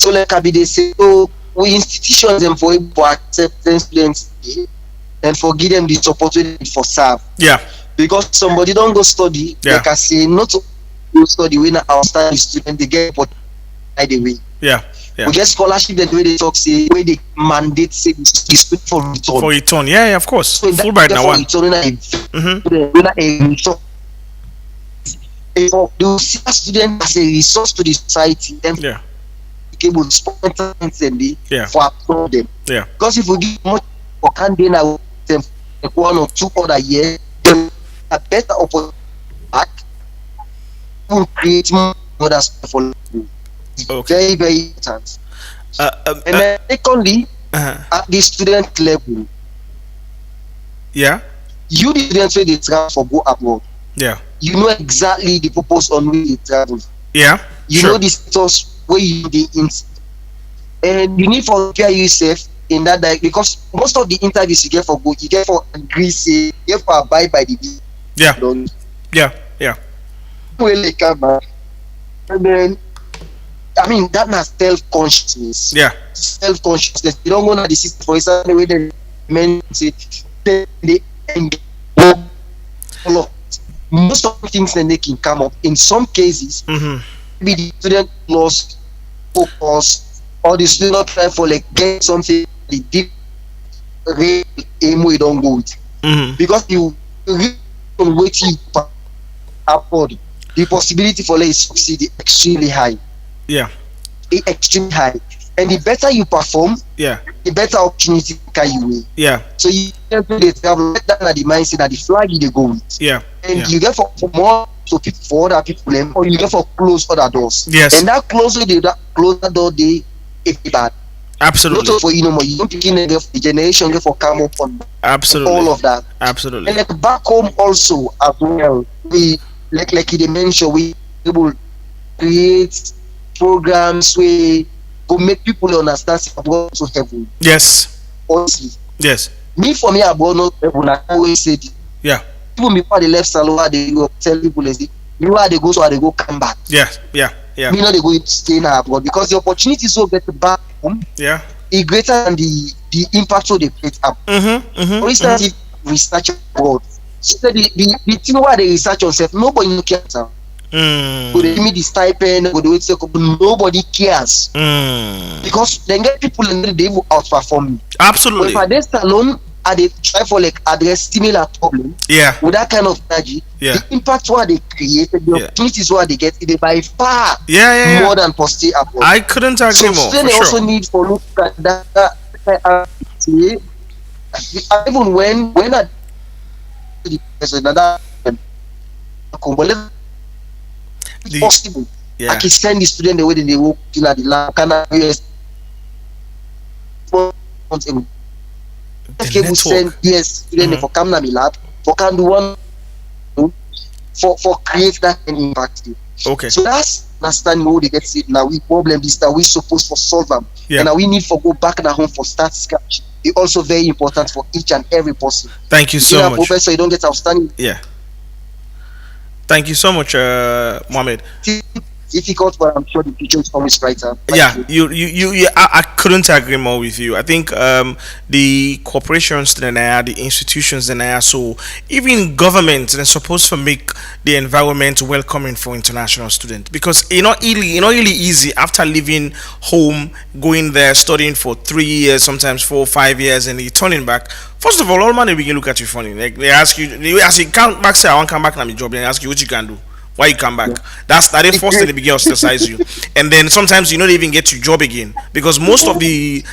Speaker 5: So like I be they say, oh, we institutions them for able to accept them students and for give them the opportunity for serve.
Speaker 3: Yeah.
Speaker 5: Because somebody don't go study,
Speaker 3: Yeah.
Speaker 5: like I say, not to go study when our study student they get opportunity by the way.
Speaker 3: Yeah. Yeah.
Speaker 5: We get scholarship that way they talk say where they mandate say the student for return.
Speaker 3: For return, yeah, of course.
Speaker 5: So
Speaker 3: Fulbright now one.
Speaker 5: return when I return. For the student as a resource to the society, then
Speaker 3: Yeah.
Speaker 5: able to spend time
Speaker 3: Yeah.
Speaker 5: for absorb them.
Speaker 3: Yeah.
Speaker 5: Because if we give much for can they now them like 1 or 2 other years, then a better opportunity back will create more others for you.
Speaker 3: Okay.
Speaker 5: Very, very important. And then secondly, at the student level,
Speaker 3: yeah.
Speaker 5: you the students where they travel go abroad.
Speaker 3: Yeah.
Speaker 5: You know exactly the purpose on which they travel.
Speaker 3: Yeah.
Speaker 5: You know the status where you the and you need for prepare yourself in that direction because most of the interviews you get for go, you get for agree say, you get for abide by the visa.
Speaker 3: Yeah. Yeah. Yeah.
Speaker 5: Well, come back. And then I mean that has self-consciousness.
Speaker 3: Yeah.
Speaker 5: Self-consciousness. You don't go to the system for example the way they men say they most of the things that they can come up in some cases maybe the student lost focus or the student not try for like get something the deep aim we don't go with because you really wait you afford the possibility for like succeed is extremely high.
Speaker 3: Yeah.
Speaker 5: It's extremely high. And the better you perform,
Speaker 3: yeah,
Speaker 5: the better opportunity can you win.
Speaker 3: Yeah.
Speaker 5: So you have to that the mindset that the flag they go with.
Speaker 3: Yeah.
Speaker 5: And
Speaker 3: yeah.
Speaker 5: you get for more so people for other people or you get for close other doors.
Speaker 3: Yes.
Speaker 5: And that closer door they if bad.
Speaker 3: Absolutely.
Speaker 5: Not for you no more. You don't begin the generation get for come up on
Speaker 3: absolutely
Speaker 5: all of that.
Speaker 3: Absolutely.
Speaker 5: And like back home also as well, we like they mentioned we able to create programs where go make people understand abroad to heaven.
Speaker 3: Yes.
Speaker 5: Honestly.
Speaker 3: Yes.
Speaker 5: Me for me abroad not heaven. I always say this.
Speaker 3: Yeah.
Speaker 5: People before they left Salwa, they go tell people they where they go so they go come back.
Speaker 3: Yeah. Yeah. Yeah.
Speaker 5: Me know they go stay now abroad because the opportunity is so better back home.
Speaker 3: Yeah.
Speaker 5: Is greater than the impact so they create up. For instance, if research abroad, so the thing where they research on self, nobody cares. Go they give me the stipend, go do it, nobody cares. Because then get people and they will outperform me.
Speaker 3: Absolutely.
Speaker 5: But if I just alone, I they try for like address similar problem.
Speaker 3: Yeah.
Speaker 5: With that kind of energy,
Speaker 3: yeah.
Speaker 5: the impact what they create, the opportunities what they get, they by far more than positive abroad.
Speaker 3: I couldn't agree more.
Speaker 5: So they also need for look at that. Even when I another possible. I can send the student the way they walk in at the lab. Can I send student for come to my lab for can do one for create that impact.
Speaker 3: Okay.
Speaker 5: So that's understanding how they get it. Now we problem this that we supposed to solve them.
Speaker 3: Yeah.
Speaker 5: And now we need to go back at home for start scratch. It's also very important for each and every person.
Speaker 3: Thank you so much.
Speaker 5: Professor, you don't get outstanding.
Speaker 3: Yeah. Thank you so much, Mohamed.
Speaker 5: Difficult, but I'm sure the future is always brighter.
Speaker 3: I couldn't agree more with you. I think the corporations the institutions so even governments they're supposed to make the environment welcoming for international students because it's not really easy after leaving home, going there, studying for 3 years, sometimes 4 or 5 years, and returning back. First of all man they begin look at you funny. Like they ask you come back, say I want to come back to my job, and ask you what you can do. Why you come back? That's that they forced to begin ostracize you, and then sometimes you don't even get your job again because most of the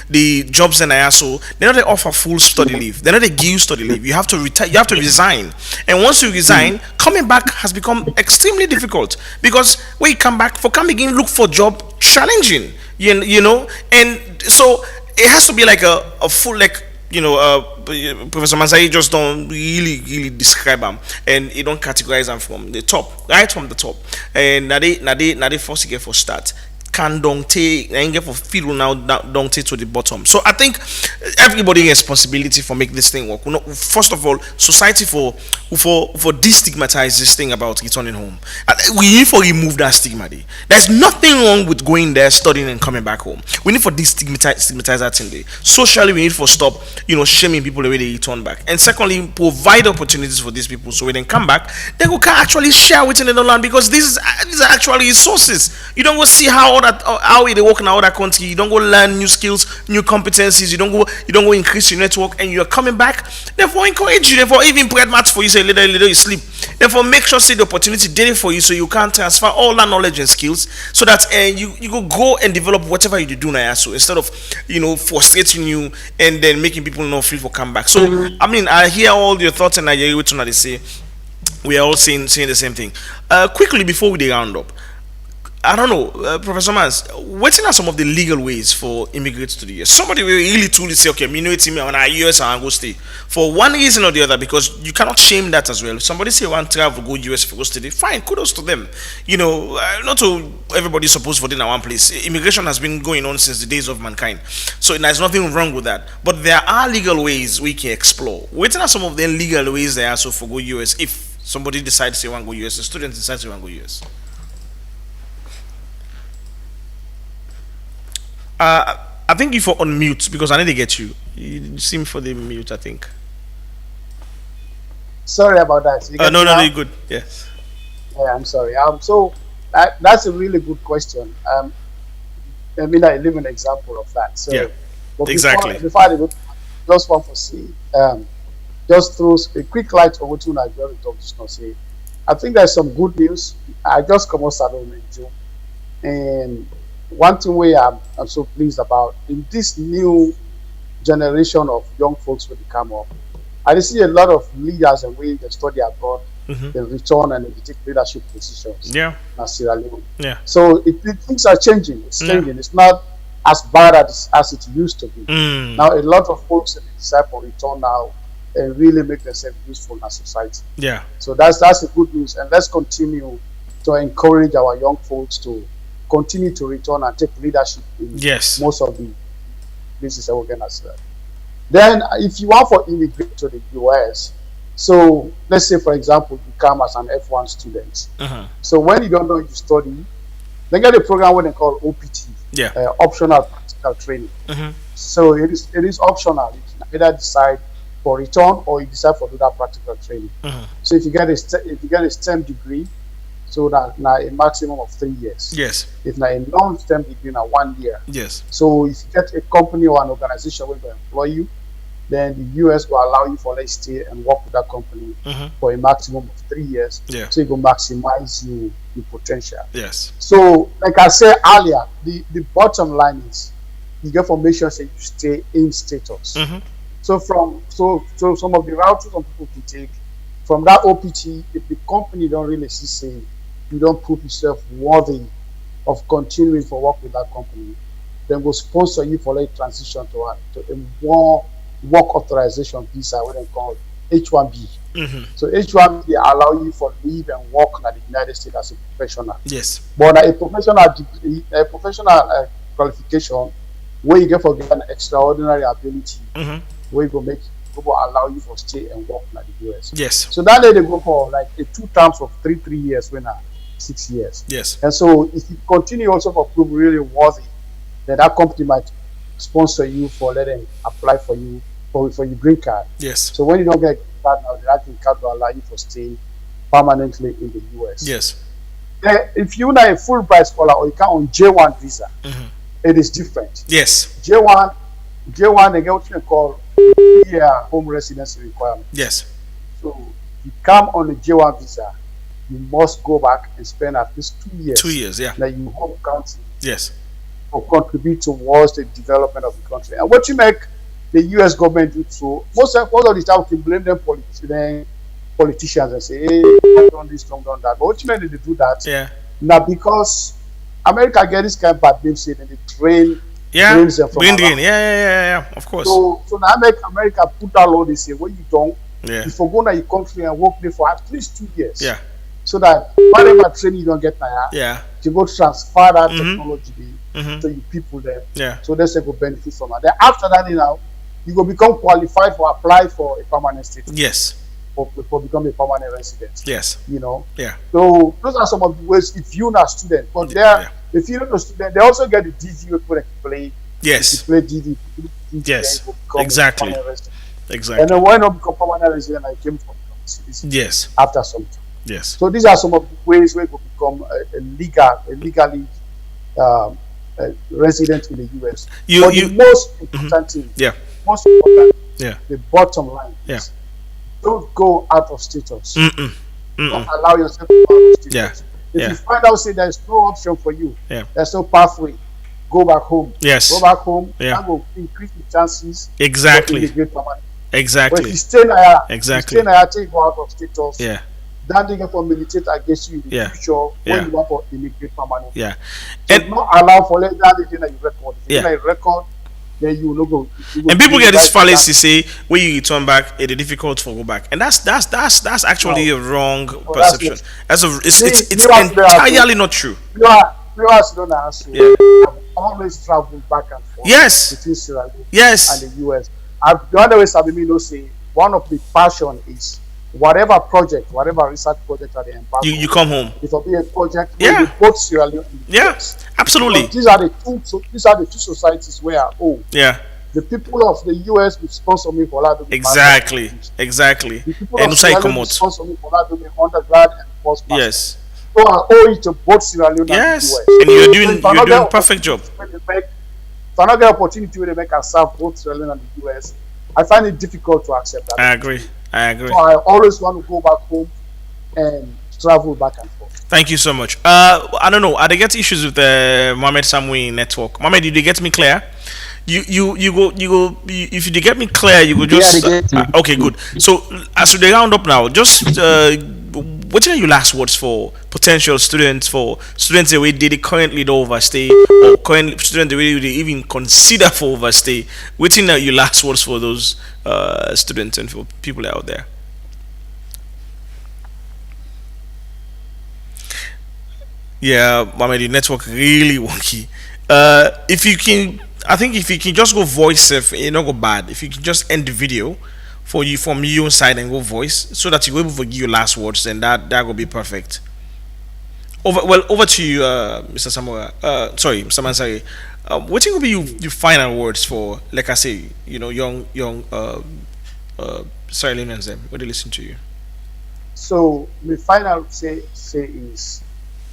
Speaker 3: jobs in ISO they not they offer full study leave. They not they give you study leave. You have to retire. You have to resign, and once you resign, coming back has become extremely difficult because when you come back for come again look for job challenging. You know, and so it has to be like a full like. Professor Mansaray just don't really describe them, and he don't categorize them from the top, right from the top, and now they force to get for start. can don't take and get for feel now don't take to the bottom. So I think everybody has responsibility for make this thing work. First of all, society for destigmatize this thing about returning home. We need to remove that stigma. There's nothing wrong with going there, studying, and coming back home. We need for destigmatize that thing there. Socially, we need to stop, shaming people the way they return back. And secondly, provide opportunities for these people so when they come back, they can actually share within the land, because these are actually resources. You don't go see how they work in other country. You don't go learn new skills, new competencies. You don't go increase your network, and you're coming back. Therefore, encourage you. Therefore, even prepare maths for you. Say little you sleep. Therefore, make sure say the opportunity there for you, so you can transfer all that knowledge and skills, so that you go and develop whatever you do now. So instead of frustrating you and then making people not feel for come back. So I mean, I hear all your thoughts, and I hear what they say. We are all saying the same thing. Quickly before we round up, I don't know, Professor Mans, what are some of the legal ways for immigrants to the US? Somebody will really truly say, okay, me on our US and go stay for one reason or the other, because you cannot shame that as well. If somebody say want travel go US for go stay, fine, kudos to them. Not to everybody's supposed for in one place. Immigration has been going on since the days of mankind, so there's nothing wrong with that. But there are legal ways we can explore. What are some of the legal ways there are so for go US if somebody decides they want to go US, a student decides they want to go US? I think you for on mute, because I need to get you. You seem for the mute, I think.
Speaker 4: Sorry about that.
Speaker 3: No, you're good. Yes.
Speaker 4: Yeah, I'm sorry. So that's a really good question. I mean, I live an example of that. So,
Speaker 3: yeah,
Speaker 4: exactly. Before I just want to see, just throw a quick light on what you are going to say. I think there's some good news. I just come out salon in June, and one thing I'm so pleased about in this new generation of young folks when they come up, I see a lot of leaders and when they study abroad, they return and they take leadership positions.
Speaker 3: Yeah.
Speaker 4: In Sierra Leone.
Speaker 3: Yeah.
Speaker 4: So things are changing. It's changing. It's not as bad as it used to be. Now a lot of folks decide for return now and really make themselves useful in our society.
Speaker 3: Yeah.
Speaker 4: So that's the good news, and let's continue to encourage our young folks to continue to return and take leadership in most of the places that we're going to see. Then, if you want to immigrate to the US, so let's say, for example, you come as an F1 student. So when you don't know you study, they get a program what they call OPT, optional practical training. So it is optional. You can either decide for return or you decide for do that practical training. So if you get a STEM degree, so that now a maximum of 3 years.
Speaker 3: Yes.
Speaker 4: If now a non-STEM degree, now 1 year.
Speaker 3: Yes.
Speaker 4: So if you get a company or an organization where they employ you, then the US will allow you for let's stay and work with that company for a maximum of 3 years.
Speaker 3: Yeah.
Speaker 4: So you can maximize your potential.
Speaker 3: Yes.
Speaker 4: So like I said earlier, the bottom line is you get formation say you stay in status. So some of the routes some people can take from that OPT, if the company don't really see say you don't prove yourself worthy of continuing for work with that company, then will sponsor you for like transition to a more work authorization visa, what they call H1B. So H1B they allow you for live and work in the United States as a professional.
Speaker 3: Yes.
Speaker 4: But a professional degree, a professional qualification where you get for an extraordinary ability, where you go make will allow you for stay and work in the US.
Speaker 3: Yes.
Speaker 4: So that day they go for like a 2 terms of 3 years when 6 years.
Speaker 3: Yes.
Speaker 4: And so if you continue also for prove really worthy, then that company might sponsor you for letting apply for you for your green card.
Speaker 3: Yes.
Speaker 4: So when you don't get a green card now, that green card will allow you for staying permanently in the US.
Speaker 3: Yes.
Speaker 4: Then if you're not a Fulbright scholar or you come on J1 visa, it is different.
Speaker 3: Yes.
Speaker 4: J1 they get what they call home residency requirement.
Speaker 3: Yes.
Speaker 4: So you come on a J1 visa, you must go back and spend at least 2 years.
Speaker 3: 2 years, yeah.
Speaker 4: Like you home country.
Speaker 3: Yes.
Speaker 4: Or contribute towards the development of the country. And what you make the US government do so most of the time we can blame them politicians and say, hey, don't done this, don't done that. But what you make they do that?
Speaker 3: Yeah.
Speaker 4: Now because America get this kind of bad name saying they train
Speaker 3: brain drain. Yeah, of course.
Speaker 4: So now make America put out law they say what you don't
Speaker 3: you
Speaker 4: for go to your country and work there for at least 2 years.
Speaker 3: Yeah.
Speaker 4: so that whatever training you don't get now,
Speaker 3: Yeah.
Speaker 4: you go transfer that technology to you people there.
Speaker 3: Yeah.
Speaker 4: So that's a good benefit from it. Then after that, you go become qualified for apply for a permanent status.
Speaker 3: Yes.
Speaker 4: For become a permanent resident.
Speaker 3: Yes. Yeah.
Speaker 4: So those are some of the ways if you're not a student. But if you're not a student, they also get the DD where they play.
Speaker 3: Yes.
Speaker 4: If you play DD,
Speaker 3: Yes.
Speaker 4: you become
Speaker 3: Exactly.
Speaker 4: a permanent resident.
Speaker 3: Exactly.
Speaker 4: And then when I become permanent resident, I came from citizen.
Speaker 3: Yes.
Speaker 4: After some time.
Speaker 3: Yes.
Speaker 4: So these are some of the ways where you become a legally resident in the US. But the most important thing, most important, the bottom line is don't go out of status. Don't allow yourself to go out of status. If you find out say there's no option for you, there's no pathway, go back home.
Speaker 3: Yes.
Speaker 4: Go back home. That will increase the chances.
Speaker 3: Exactly.
Speaker 4: To immigrate permanently.
Speaker 3: Exactly.
Speaker 4: But if you stay there,
Speaker 3: exactly.
Speaker 4: Till you go out of status.
Speaker 3: Yeah.
Speaker 4: Then they can militate against you in the future when you want to immigrate permanently.
Speaker 3: Yeah.
Speaker 4: So and not allow for that thing that you record. If you record, then you will go.
Speaker 3: And people get this fallacy say when you return back, it's difficult to go back, and that's actually a wrong perception. It's entirely not true.
Speaker 4: You don't answer. I've always traveled back and forth.
Speaker 3: Yes.
Speaker 4: Between Sierra Leone
Speaker 3: yes.
Speaker 4: and the US. The other way Sabimino say one of the passion is whatever project, whatever research project that they embark
Speaker 3: you come home.
Speaker 4: It will be a project where both Sierra Leone and the US.
Speaker 3: Absolutely.
Speaker 4: These are the two societies where the people of the US will sponsor me for that.
Speaker 3: Exactly.
Speaker 4: The people
Speaker 3: and
Speaker 4: of Sierra Leone will sponsor me for that undergrad and postmaster.
Speaker 3: Yes.
Speaker 4: So I owe it to both Sierra Leone and the US.
Speaker 3: And you're doing a perfect job.
Speaker 4: If I not get opportunity where they make and serve both Sierra Leone and the US, I find it difficult to accept that.
Speaker 3: I agree.
Speaker 4: So I always want to go back home and travel back and forth.
Speaker 3: Thank you so much. I don't know. Are they get issues with the Mohamed Samu network? Mohamed, did you get me clear? You go. If you get me clear, you go just. Okay, good. So as we round up now, just what are your last words for potential students, for students that we did currently the overstay, or current students that we even consider for overstay? What are your last words for those students and for people out there? Yeah, Mohamed, the network really wonky. If you can, I think if you can just go voice, if it not go bad. If you can just end the video for you from your side and go voice, so that you will able to give your last words, then that will be perfect. Over to you, Mr. Samu. Sorry, Mr. Mansaray. What will be your final words for, like I say, young Sierra Leoneans? Them, when they listen to you.
Speaker 4: So the final say is,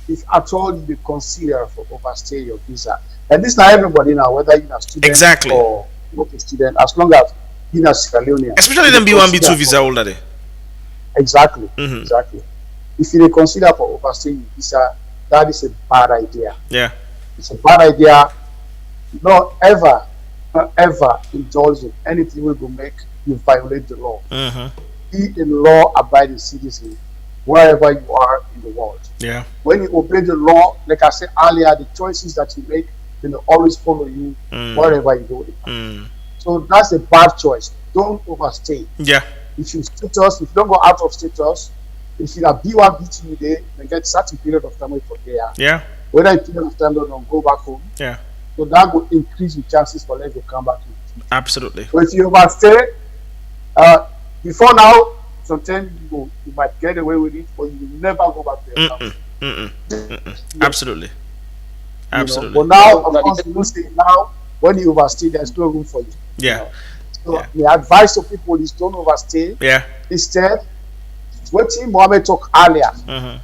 Speaker 4: if at all you consider for overstay your visa, and this not everybody now, whether you're a student or not a student, as long as you're a Sierra Leonean.
Speaker 3: Especially them B1, B2 visa holder there.
Speaker 4: Exactly. Exactly. If you consider for overstay your visa, that is a bad idea.
Speaker 3: Yeah.
Speaker 4: It's a bad idea. Not ever indulge in anything will go make you violate the law. Be a law-abiding citizen wherever you are in the world.
Speaker 3: Yeah.
Speaker 4: When you obey the law, like I said earlier, the choices that you make will always follow you wherever you go. So that's a bad choice. Don't overstay.
Speaker 3: Yeah.
Speaker 4: If you don't go out of status, if you are B1, B2 there, then get certain period of time for there.
Speaker 3: Yeah.
Speaker 4: Whether a period of time don't go back home.
Speaker 3: Yeah.
Speaker 4: So that will increase the chances for them to come back.
Speaker 3: Absolutely.
Speaker 4: So if you overstay, before now, sometimes you might get away with it, but you will never go back there.
Speaker 3: Absolutely. Absolutely.
Speaker 4: But now, of course, you say now, when you overstay, there's no room for you.
Speaker 3: Yeah.
Speaker 4: So the advice to people is don't overstay.
Speaker 3: Yeah.
Speaker 4: Instead, what Mohamed talked earlier,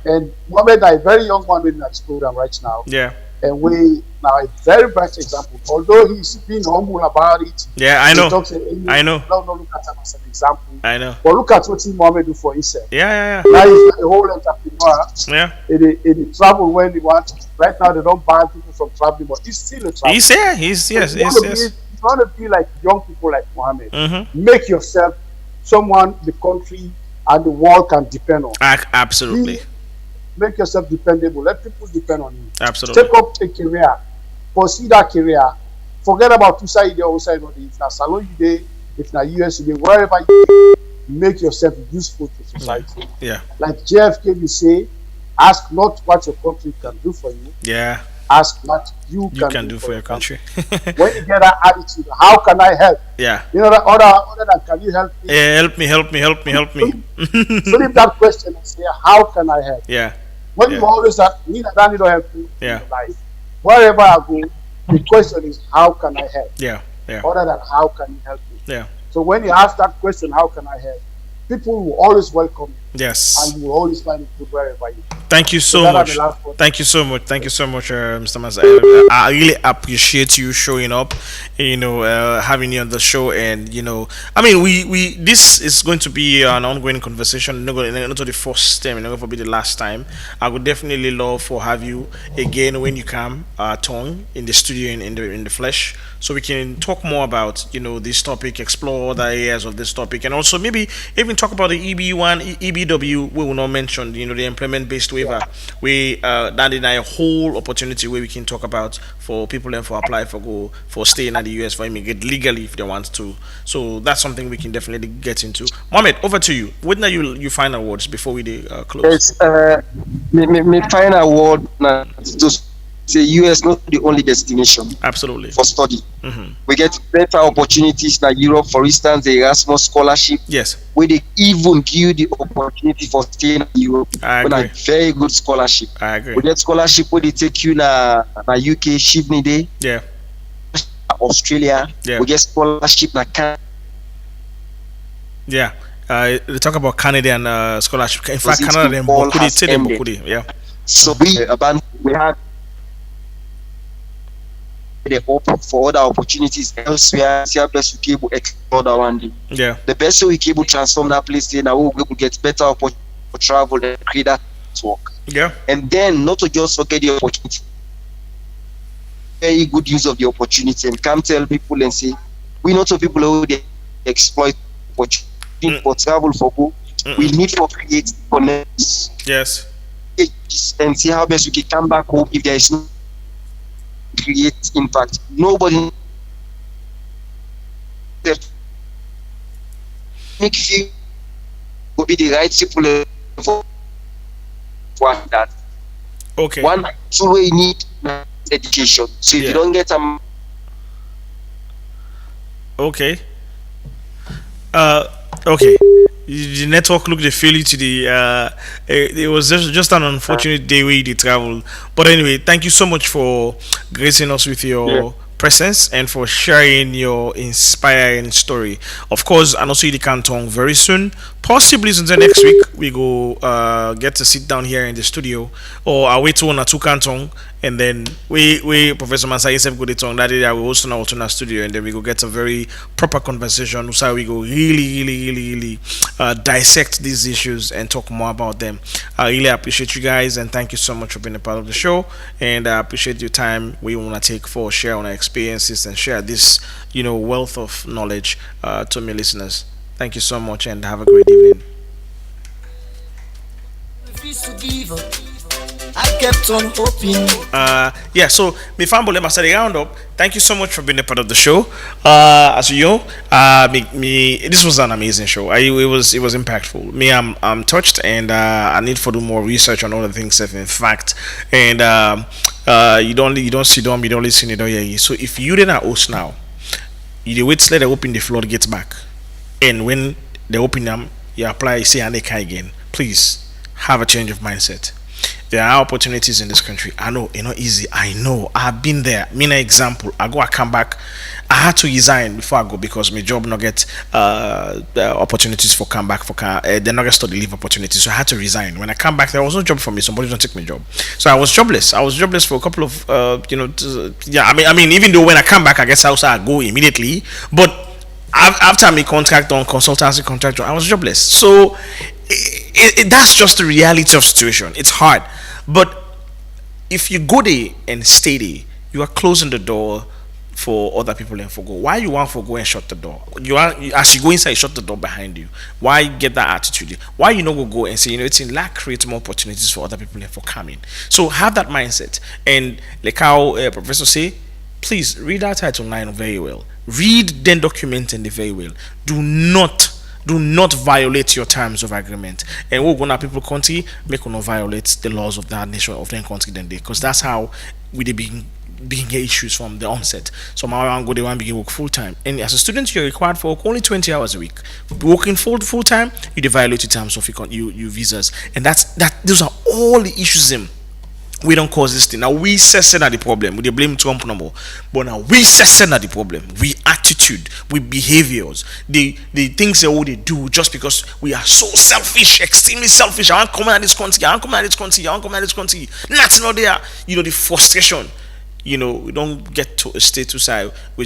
Speaker 4: and Mohamed is a very young man in that program right now.
Speaker 3: Yeah.
Speaker 4: And we now a very bright example. Although he's being humble about it.
Speaker 3: Yeah, I know. I know.
Speaker 4: Don't look at him as an example.
Speaker 3: I know.
Speaker 4: But look at what Mohamed do for himself.
Speaker 3: Yeah.
Speaker 4: Now he's a whole entrepreneur.
Speaker 3: Yeah.
Speaker 4: In the travel when he wants. Right now they don't ban people from traveling, but he's still a traveler.
Speaker 3: He's here. He's yes.
Speaker 4: You want to be like young people like Mohamed. Make yourself someone the country and the world can depend on.
Speaker 3: Absolutely.
Speaker 4: Make yourself dependable. Let people depend on you.
Speaker 3: Absolutely.
Speaker 4: Take up a career. Pursue that career. Forget about two side there, outside of it. If na salon you day, if na US you day, wherever you day, make yourself useful to society.
Speaker 3: Yeah.
Speaker 4: Like JFK, you say, ask not what your country can do for you,
Speaker 3: Yeah.
Speaker 4: ask what you
Speaker 3: You
Speaker 4: can
Speaker 3: can
Speaker 4: do
Speaker 3: do
Speaker 4: for
Speaker 3: for
Speaker 4: your
Speaker 3: your
Speaker 4: country.
Speaker 3: country.
Speaker 4: When you get that attitude, how can I help?
Speaker 3: Yeah.
Speaker 4: You know, that other than can you help me?
Speaker 3: Help me, help me, help me, help me.
Speaker 4: Flip that question and say, how can I help?
Speaker 3: Yeah.
Speaker 4: When
Speaker 3: Yeah.
Speaker 4: you always ask me that I need help in
Speaker 3: Yeah.
Speaker 4: your life, wherever I go, the question is, how can I help?
Speaker 3: Yeah. Yeah.
Speaker 4: Other than how can you help me?
Speaker 3: Yeah.
Speaker 4: So when you ask that question, how can I help? People will always welcome you,
Speaker 3: Yes.
Speaker 4: and you will always find it good wherever you go.
Speaker 3: Thank you so
Speaker 4: that are
Speaker 3: much.
Speaker 4: the last one.
Speaker 3: Thank you so much. Thank you so much, Mr. Mazza. I really appreciate you showing up. Having you on the show, and I mean, we this is going to be an ongoing conversation. Not the first time, not going to be the last time. I would definitely love for have you again when you come, Tong, in the studio in the flesh, so we can talk more about this topic, explore other areas of this topic, and also maybe even talk about the EB1, EBW. We will not mention the employment based waiver. We that is a whole opportunity where we can talk about for people and for apply for staying at the US for immigrate legally if they want to. So that's something we can definitely get into. Mohamed, over to you. When are you final words before we close?
Speaker 5: Yes, my final word now to say US not the only destination
Speaker 3: Absolutely.
Speaker 5: for study. We get better opportunities like Europe, for instance, the Erasmus scholarship.
Speaker 3: Yes.
Speaker 5: Where they even give you the opportunity for staying in Europe.
Speaker 3: I
Speaker 5: With
Speaker 3: agree.
Speaker 5: a very good scholarship.
Speaker 3: I agree.
Speaker 5: We get scholarship where they take you na UK Shivni Day,
Speaker 3: Yeah.
Speaker 5: Australia.
Speaker 3: Yeah.
Speaker 5: We get scholarship na Canada.
Speaker 3: Yeah. They talk about Canadian scholarship. In fact,
Speaker 5: it
Speaker 3: Canada and
Speaker 5: all
Speaker 3: Bokudi,
Speaker 5: has
Speaker 3: tell them
Speaker 5: ended.
Speaker 3: Bokudi. Yeah.
Speaker 5: So we have the hope for other opportunities elsewhere. See how best we can able to explore that one day.
Speaker 3: Yeah.
Speaker 5: The best way we can able to transform that place there now, we will get better opportunity for travel and create that network.
Speaker 3: Yeah.
Speaker 5: And then not to just forget the opportunity, very good use of the opportunity, and come tell people and say, we know some people who they exploit opportunity for travel for go. We need to create connects.
Speaker 3: Yes.
Speaker 5: And see how best we can come back home if there is no create impact. Nobody make you will be the right people for that.
Speaker 3: Okay.
Speaker 5: One two way you need education. So if you don't get a
Speaker 3: Okay. Okay. The network looked the failure to the it was just an unfortunate day where they traveled. But anyway, thank you so much for gracing us with your presence and for sharing your inspiring story. Of course, and also the Canton very soon. Possibly until next week, we go get to sit down here in the studio, or I wait to one or two Canton, and then we Professor Mansaray said go to tongue that day we host on our studio, and then we go get a very proper conversation. So we go really dissect these issues and talk more about them. I really appreciate you guys, and thank you so much for being a part of the show. And I appreciate your time we want to take for share on our experiences and share this wealth of knowledge to my listeners. Thank you so much and have a great evening.
Speaker 2: I kept on hoping.
Speaker 3: So me family must say round up. Thank you so much for being a part of the show. As you know, this was an amazing show. It was impactful. I'm touched, and I need to do more research on all the things. In fact, and you don't sit down, you don't listen, you don't hear you. So if you didn't host now, you wait till they open the floodgates back, and when they open them, you apply, you say, and they can again. Please have a change of mindset. There are opportunities in this country. I know it's not easy. I know. I've been there. Me an example. I come back. I had to resign before I go because my job not get opportunities for come back they're not get study leave opportunities. So I had to resign. When I come back, there was no job for me. Somebody don't take my job. So I was jobless. I was jobless for a couple of I mean even though when I come back, I guess I go immediately. But after my contract on consultancy contract, I was jobless. So that's just the reality of situation. It's hard, but if you go there and stay there, you are closing the door for other people and for go. Why you want for go and shut the door? As you go inside, you shut the door behind you. Why get that attitude? Why you not go and say it's in lack create more opportunities for other people and for coming? So have that mindset. And like how Professor say, please read that Title 9 very well. Read then document it very well. Do not Do not violate your terms of agreement. And we're gonna people country make no violate the laws of that nation of their country then, because that's how we they begin issues from the onset. So my go they want to begin work full time, and as a student you're required for work only 20 hours a week. Working full time, you dey violate your terms of you visas, and that those are all the issues them. We don't cause this thing. Now we say that the problem. We blame Trump no more. But now we say that the problem. We attitude, we behaviors, the things that what they do just because we are so selfish, extremely selfish. I want to come out of this country. I want to come out of this country. I want to come out of this country. Nothing out there. You know the frustration. You know we don't get to a status side. I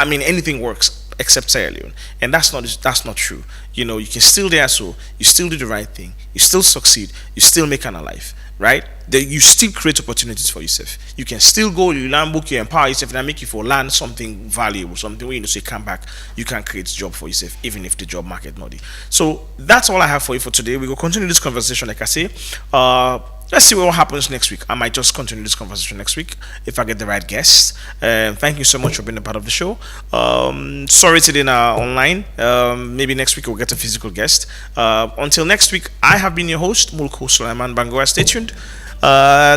Speaker 3: mean anything works except Sierra Leone, and that's not true. You know you can still there, so you still do the right thing, you still succeed, you still make an life, right? You still create opportunities for yourself. You can still go, you learn book, you empower yourself, and I make you for learn something valuable, something where you know so you come back, you can create a job for yourself, even if the job market not there. So that's all I have for you for today. We will continue this conversation, like I say. Let's see what happens next week. I might just continue this conversation next week if I get the right guest. Thank you so much for being a part of the show. Sorry today online. Maybe next week we'll get a physical guest. Until next week, I have been your host, Mulku Sulaiman Bangura. Stay tuned.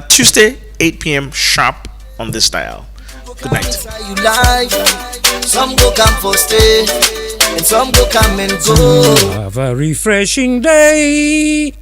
Speaker 3: Tuesday, 8 p.m. sharp on this dial. Good night.
Speaker 2: Some go come for stay, and some go come and go.
Speaker 6: Have a refreshing day.